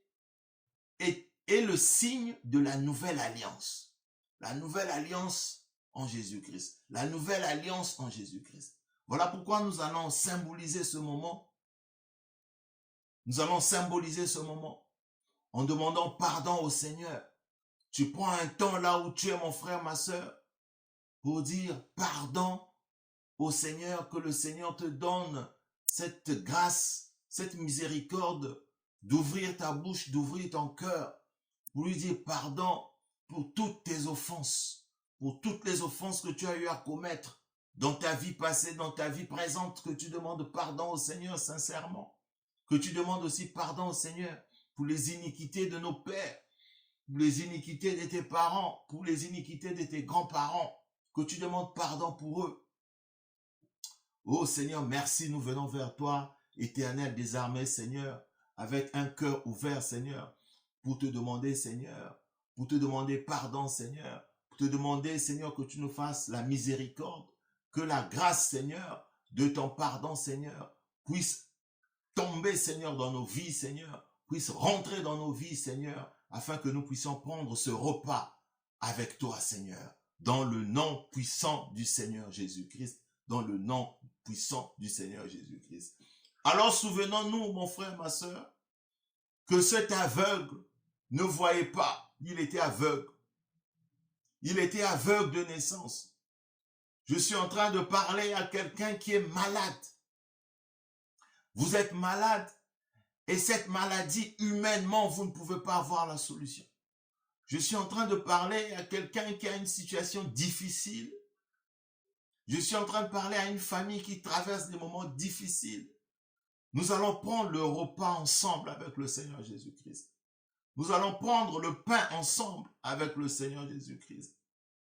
le signe de la nouvelle alliance. La nouvelle alliance en Jésus-Christ. La nouvelle alliance en Jésus-Christ. Voilà pourquoi nous allons symboliser ce moment. Nous allons symboliser ce moment en demandant pardon au Seigneur. Tu prends un temps là où tu es mon frère, ma soeur, pour dire pardon au Seigneur, que le Seigneur te donne cette grâce, cette miséricorde d'ouvrir ta bouche, d'ouvrir ton cœur, pour lui dire pardon pour toutes tes offenses, pour toutes les offenses que tu as eu à commettre dans ta vie passée, dans ta vie présente, que tu demandes pardon au Seigneur sincèrement, que tu demandes aussi pardon au Seigneur pour les iniquités de nos pères, pour les iniquités de tes parents, pour les iniquités de tes grands-parents, que tu demandes pardon pour eux. Oh Seigneur, merci, nous venons vers toi, éternel des armées, Seigneur, avec un cœur ouvert, Seigneur, pour te demander, Seigneur, pour te demander pardon, Seigneur, pour te demander, Seigneur, que tu nous fasses la miséricorde, que la grâce, Seigneur, de ton pardon, Seigneur, puisse tomber, Seigneur, dans nos vies, Seigneur, puisse rentrer dans nos vies, Seigneur, afin que nous puissions prendre ce repas avec toi, Seigneur, dans le nom puissant du Seigneur Jésus-Christ, dans le nom puissant du Seigneur Jésus-Christ. Alors souvenons-nous, mon frère, ma soeur, que cet aveugle ne voyait pas, il était aveugle. Il était aveugle de naissance. Je suis en train de parler à quelqu'un qui est malade. Vous êtes malade et cette maladie, humainement, vous ne pouvez pas avoir la solution. Je suis en train de parler à quelqu'un qui a une situation difficile. Je suis en train de parler à une famille qui traverse des moments difficiles. Nous allons prendre le repas ensemble avec le Seigneur Jésus-Christ. Nous allons prendre le pain ensemble avec le Seigneur Jésus-Christ.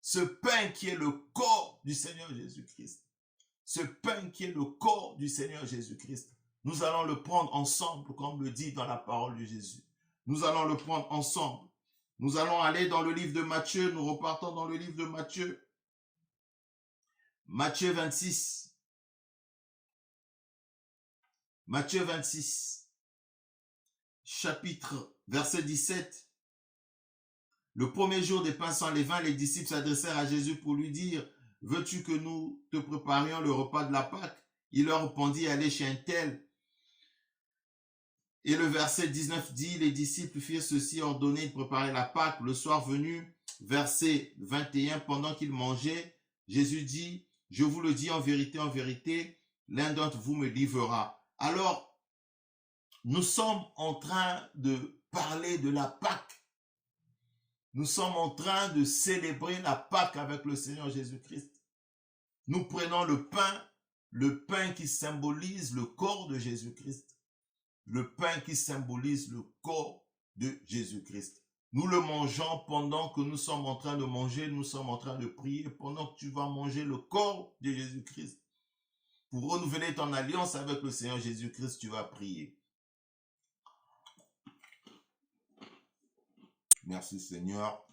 Ce pain qui est le corps du Seigneur Jésus-Christ. Ce pain qui est le corps du Seigneur Jésus-Christ. Nous allons le prendre ensemble, comme le dit dans la parole de Jésus. Nous allons le prendre ensemble. Nous allons aller dans le livre de Matthieu. Nous repartons dans le livre de Matthieu. Matthieu 26. Matthieu 26. Chapitre, verset 17. Le premier jour des pains sans levain, les disciples s'adressèrent à Jésus pour lui dire, « Veux-tu que nous te préparions le repas de la Pâque ?» Il leur répondit, « Allez chez un tel. » Et le verset 19 dit, « Les disciples firent ceci, ordonner de préparer la Pâque. Le soir venu, verset 21, pendant qu'ils mangeaient, Jésus dit, Je vous le dis en vérité, l'un d'entre vous me livrera. Alors, nous sommes en train de parler de la Pâque. Nous sommes en train de célébrer la Pâque avec le Seigneur Jésus-Christ. Nous prenons le pain qui symbolise le corps de Jésus-Christ. Le pain qui symbolise le corps de Jésus-Christ. Nous le mangeons pendant que nous sommes en train de manger, nous sommes en train de prier, pendant que tu vas manger le corps de Jésus-Christ. Pour renouveler ton alliance avec le Seigneur Jésus-Christ, tu vas prier. Merci Seigneur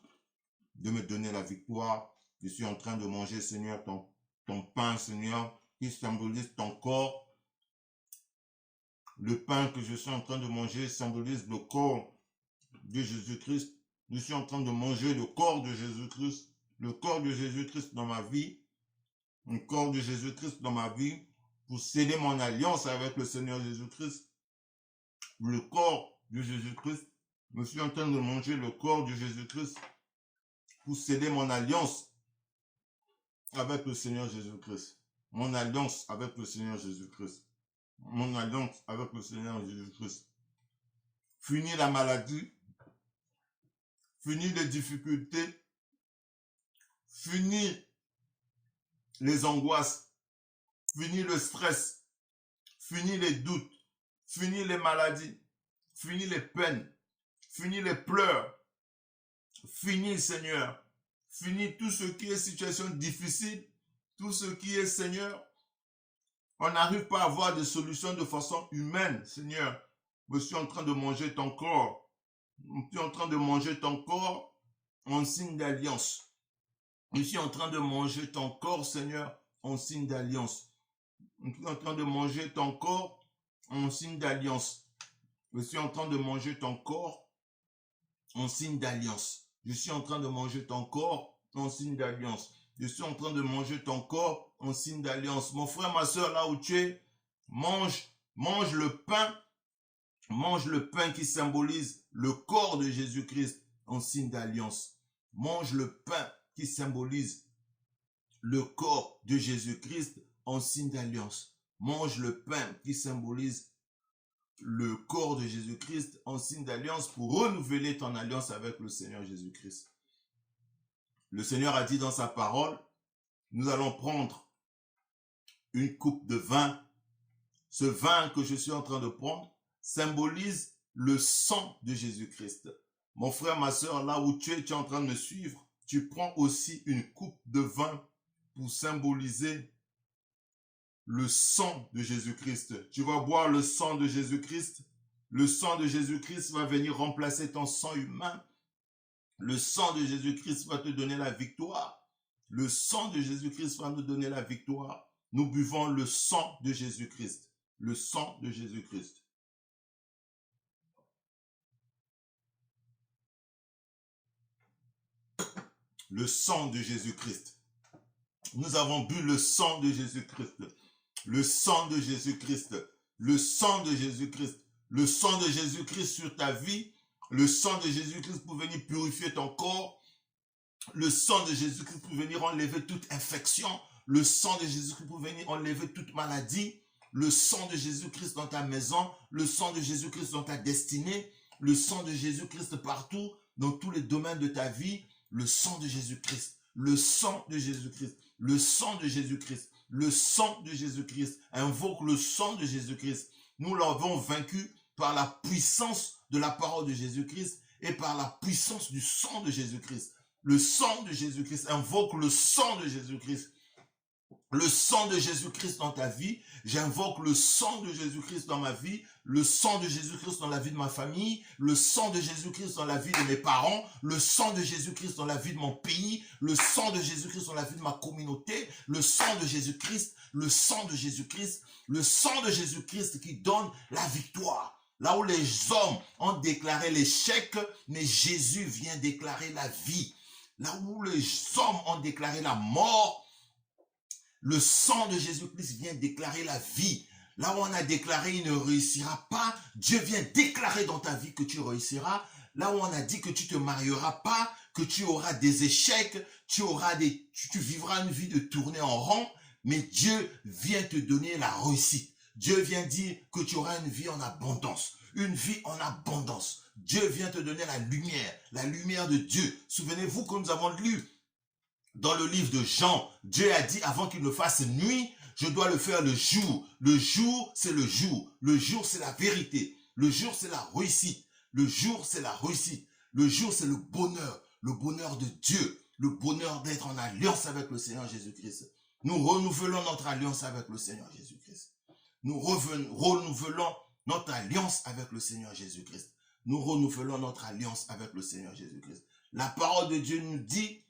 de me donner la victoire. Je suis en train de manger, Seigneur, ton pain, Seigneur, qui symbolise ton corps. Le pain que je suis en train de manger symbolise le corps de Jésus-Christ. Je suis en train de manger le corps de Jésus-Christ. Le corps de Jésus-Christ dans ma vie. Le corps de Jésus-Christ dans ma vie. Pour sceller mon alliance avec le Seigneur Jésus-Christ. Le corps de Jésus-Christ. Je suis en train de manger le corps de Jésus-Christ. Pour sceller mon alliance avec le Seigneur Jésus-Christ. Mon alliance avec le Seigneur Jésus-Christ. Mon alliance avec le Seigneur Jésus-Christ. Finir la maladie. Finir les difficultés. Finir les angoisses. Finir le stress. Finir les doutes. Finir les maladies. Finir les peines. Finir les pleurs. Finir, Seigneur. Finir tout ce qui est situation difficile. Tout ce qui est, Seigneur, on n'arrive pas à avoir des solutions de façon humaine, Seigneur. Je suis en train de manger ton corps. Je suis en train de manger ton corps en signe d'alliance. Je suis en train de manger ton corps, Seigneur, en signe d'alliance. Je suis en train de manger ton corps en signe d'alliance. Je suis en train de manger ton corps en signe d'alliance. Je suis en train de manger ton corps en signe d'alliance. Je suis en train de manger ton corps en signe d'alliance. Mon frère, ma soeur, là où tu es, mange le pain. Mange le pain qui symbolise le corps de Jésus-Christ en signe d'alliance. Mange le pain qui symbolise le corps de Jésus-Christ en signe d'alliance. Mange le pain qui symbolise le corps de Jésus-Christ en signe d'alliance pour renouveler ton alliance avec le Seigneur Jésus-Christ. Le Seigneur a dit dans sa parole, nous allons prendre une coupe de vin. Ce vin que je suis en train de prendre symbolise le sang de Jésus-Christ. Mon frère, ma soeur, là où tu es en train de me suivre, tu prends aussi une coupe de vin pour symboliser le sang de Jésus-Christ. Tu vas boire le sang de Jésus-Christ. Le sang de Jésus-Christ va venir remplacer ton sang humain. Le sang de Jésus-Christ va te donner la victoire. Le sang de Jésus-Christ va nous donner la victoire. Nous buvons le sang de Jésus-Christ. Le sang de Jésus-Christ. Le sang de Jésus-Christ. Nous avons bu le sang de Jésus-Christ. Le sang de Jésus-Christ. Le sang de Jésus-Christ. Le sang de Jésus-Christ sur ta vie. Le sang de Jésus-Christ pour venir purifier ton corps. Le sang de Jésus-Christ pour venir enlever toute infection. Le sang de Jésus-Christ pour venir enlever toute maladie. Le sang de Jésus-Christ dans ta maison. Le sang de Jésus-Christ dans ta destinée. Le sang de Jésus-Christ partout, dans tous les domaines de ta vie. Le sang de Jésus-Christ. Le sang de Jésus-Christ. Le sang de Jésus-Christ. Le sang de Jésus-Christ. Invoque le sang de Jésus-Christ. Nous l'avons vaincu par la puissance de la parole de Jésus-Christ et par la puissance du sang de Jésus-Christ. Le sang de Jésus-Christ. Invoque le sang de Jésus-Christ. Le sang de Jésus-Christ dans ta vie. J'invoque le sang de Jésus-Christ dans ma vie. Le sang de Jésus-Christ dans la vie de ma famille. Le sang de Jésus-Christ dans la vie de mes parents. Le sang de Jésus-Christ dans la vie de mon pays. Le sang de Jésus-Christ dans la vie de ma communauté. Le sang de Jésus-Christ. Le sang de Jésus-Christ. Le sang de Jésus-Christ qui donne la victoire. Là où les hommes ont déclaré l'échec, mais Jésus vient déclarer la vie. Là où les hommes ont déclaré la mort, le sang de Jésus-Christ vient déclarer la vie. Là où on a déclaré il ne réussira pas, Dieu vient déclarer dans ta vie que tu réussiras. Là où on a dit que tu te marieras pas, que tu auras des échecs, tu vivras une vie de tournée en rond. mais Dieu vient te donner la réussite. Dieu vient dire que tu auras une vie en abondance. Une vie en abondance. Dieu vient te donner la lumière de Dieu. Souvenez-vous que nous avons lu dans le livre de Jean, Dieu a dit avant qu'il ne fasse nuit, je dois le faire le jour. Le jour, c'est le jour. Le jour, c'est la vérité. Le jour, c'est la réussite. Le jour, c'est la réussite. Le jour, c'est le bonheur de Dieu, le bonheur d'être en alliance avec le Seigneur Jésus-Christ. Nous renouvelons notre alliance avec le Seigneur Jésus-Christ. Nous renouvelons notre alliance avec le Seigneur Jésus-Christ. Nous renouvelons notre alliance avec le Seigneur Jésus-Christ. La parole de Dieu nous dit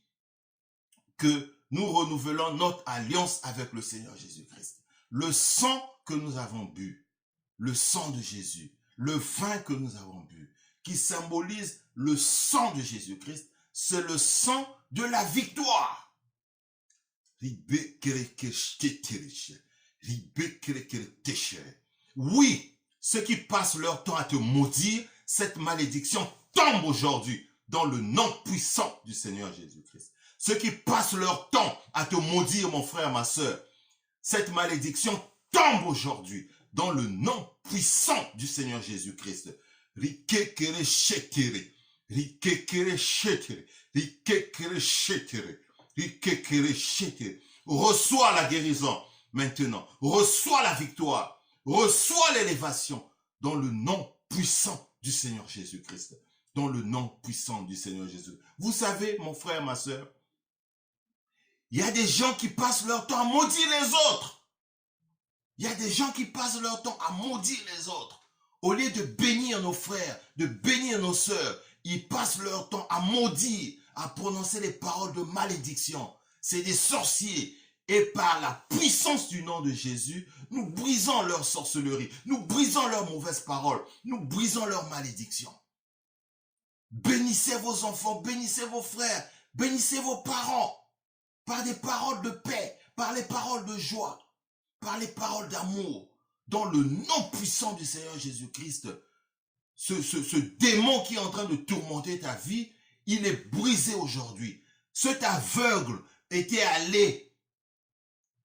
que nous renouvelons notre alliance avec le Seigneur Jésus-Christ. Le sang que nous avons bu, le sang de Jésus, le vin que nous avons bu, qui symbolise le sang de Jésus-Christ, c'est le sang de la victoire. Oui, ceux qui passent leur temps à te maudire, cette malédiction tombe aujourd'hui dans le nom puissant du Seigneur Jésus-Christ. Ceux qui passent leur temps à te maudire, mon frère, ma soeur, cette malédiction tombe aujourd'hui dans le nom puissant du Seigneur Jésus-Christ. Reçois la guérison maintenant. Reçois la victoire. Reçois l'élévation dans le nom puissant du Seigneur Jésus-Christ. Dans le nom puissant du Seigneur Jésus. Vous savez, mon frère, ma soeur, il y a des gens qui passent leur temps à maudire les autres. Il y a des gens qui passent leur temps à maudire les autres. Au lieu de bénir nos frères, de bénir nos sœurs, ils passent leur temps à maudire, à prononcer des paroles de malédiction. C'est des sorciers. Et par la puissance du nom de Jésus, nous brisons leur sorcellerie, nous brisons leurs mauvaises paroles, nous brisons leurs malédictions. Bénissez vos enfants, bénissez vos frères, bénissez vos parents. Par des paroles de paix, par les paroles de joie, par les paroles d'amour, dans le nom puissant du Seigneur Jésus-Christ, ce démon qui est en train de tourmenter ta vie, il est brisé aujourd'hui. Cet aveugle était allé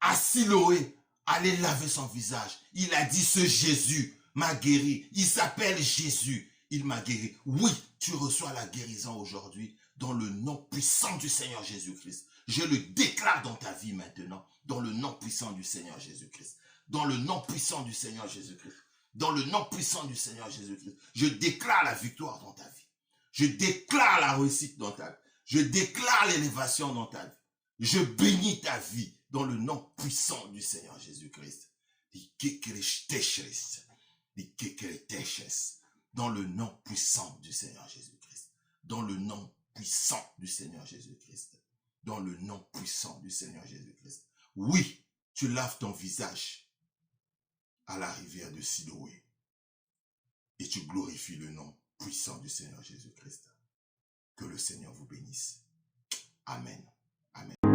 à Siloé, aller laver son visage. Il a dit, ce Jésus m'a guéri. Il s'appelle Jésus. Il m'a guéri. Oui, tu reçois la guérison aujourd'hui dans le nom puissant du Seigneur Jésus-Christ. Je le déclare dans ta vie maintenant, dans le nom puissant du Seigneur Jésus-Christ. Dans le nom puissant du Seigneur Jésus-Christ. Dans le nom puissant du Seigneur Jésus-Christ. Je déclare la victoire dans ta vie. Je déclare la réussite dans ta vie. Je déclare l'élévation dans ta vie. Je bénis ta vie dans le nom puissant du Seigneur Jésus-Christ. Dans le nom puissant du Seigneur Jésus-Christ. Dans le nom puissant du Seigneur Jésus-Christ. Dans le nom puissant du Seigneur Jésus-Christ. Oui, tu laves ton visage à la rivière de Siloé et tu glorifies le nom puissant du Seigneur Jésus-Christ. Que le Seigneur vous bénisse. Amen. Amen.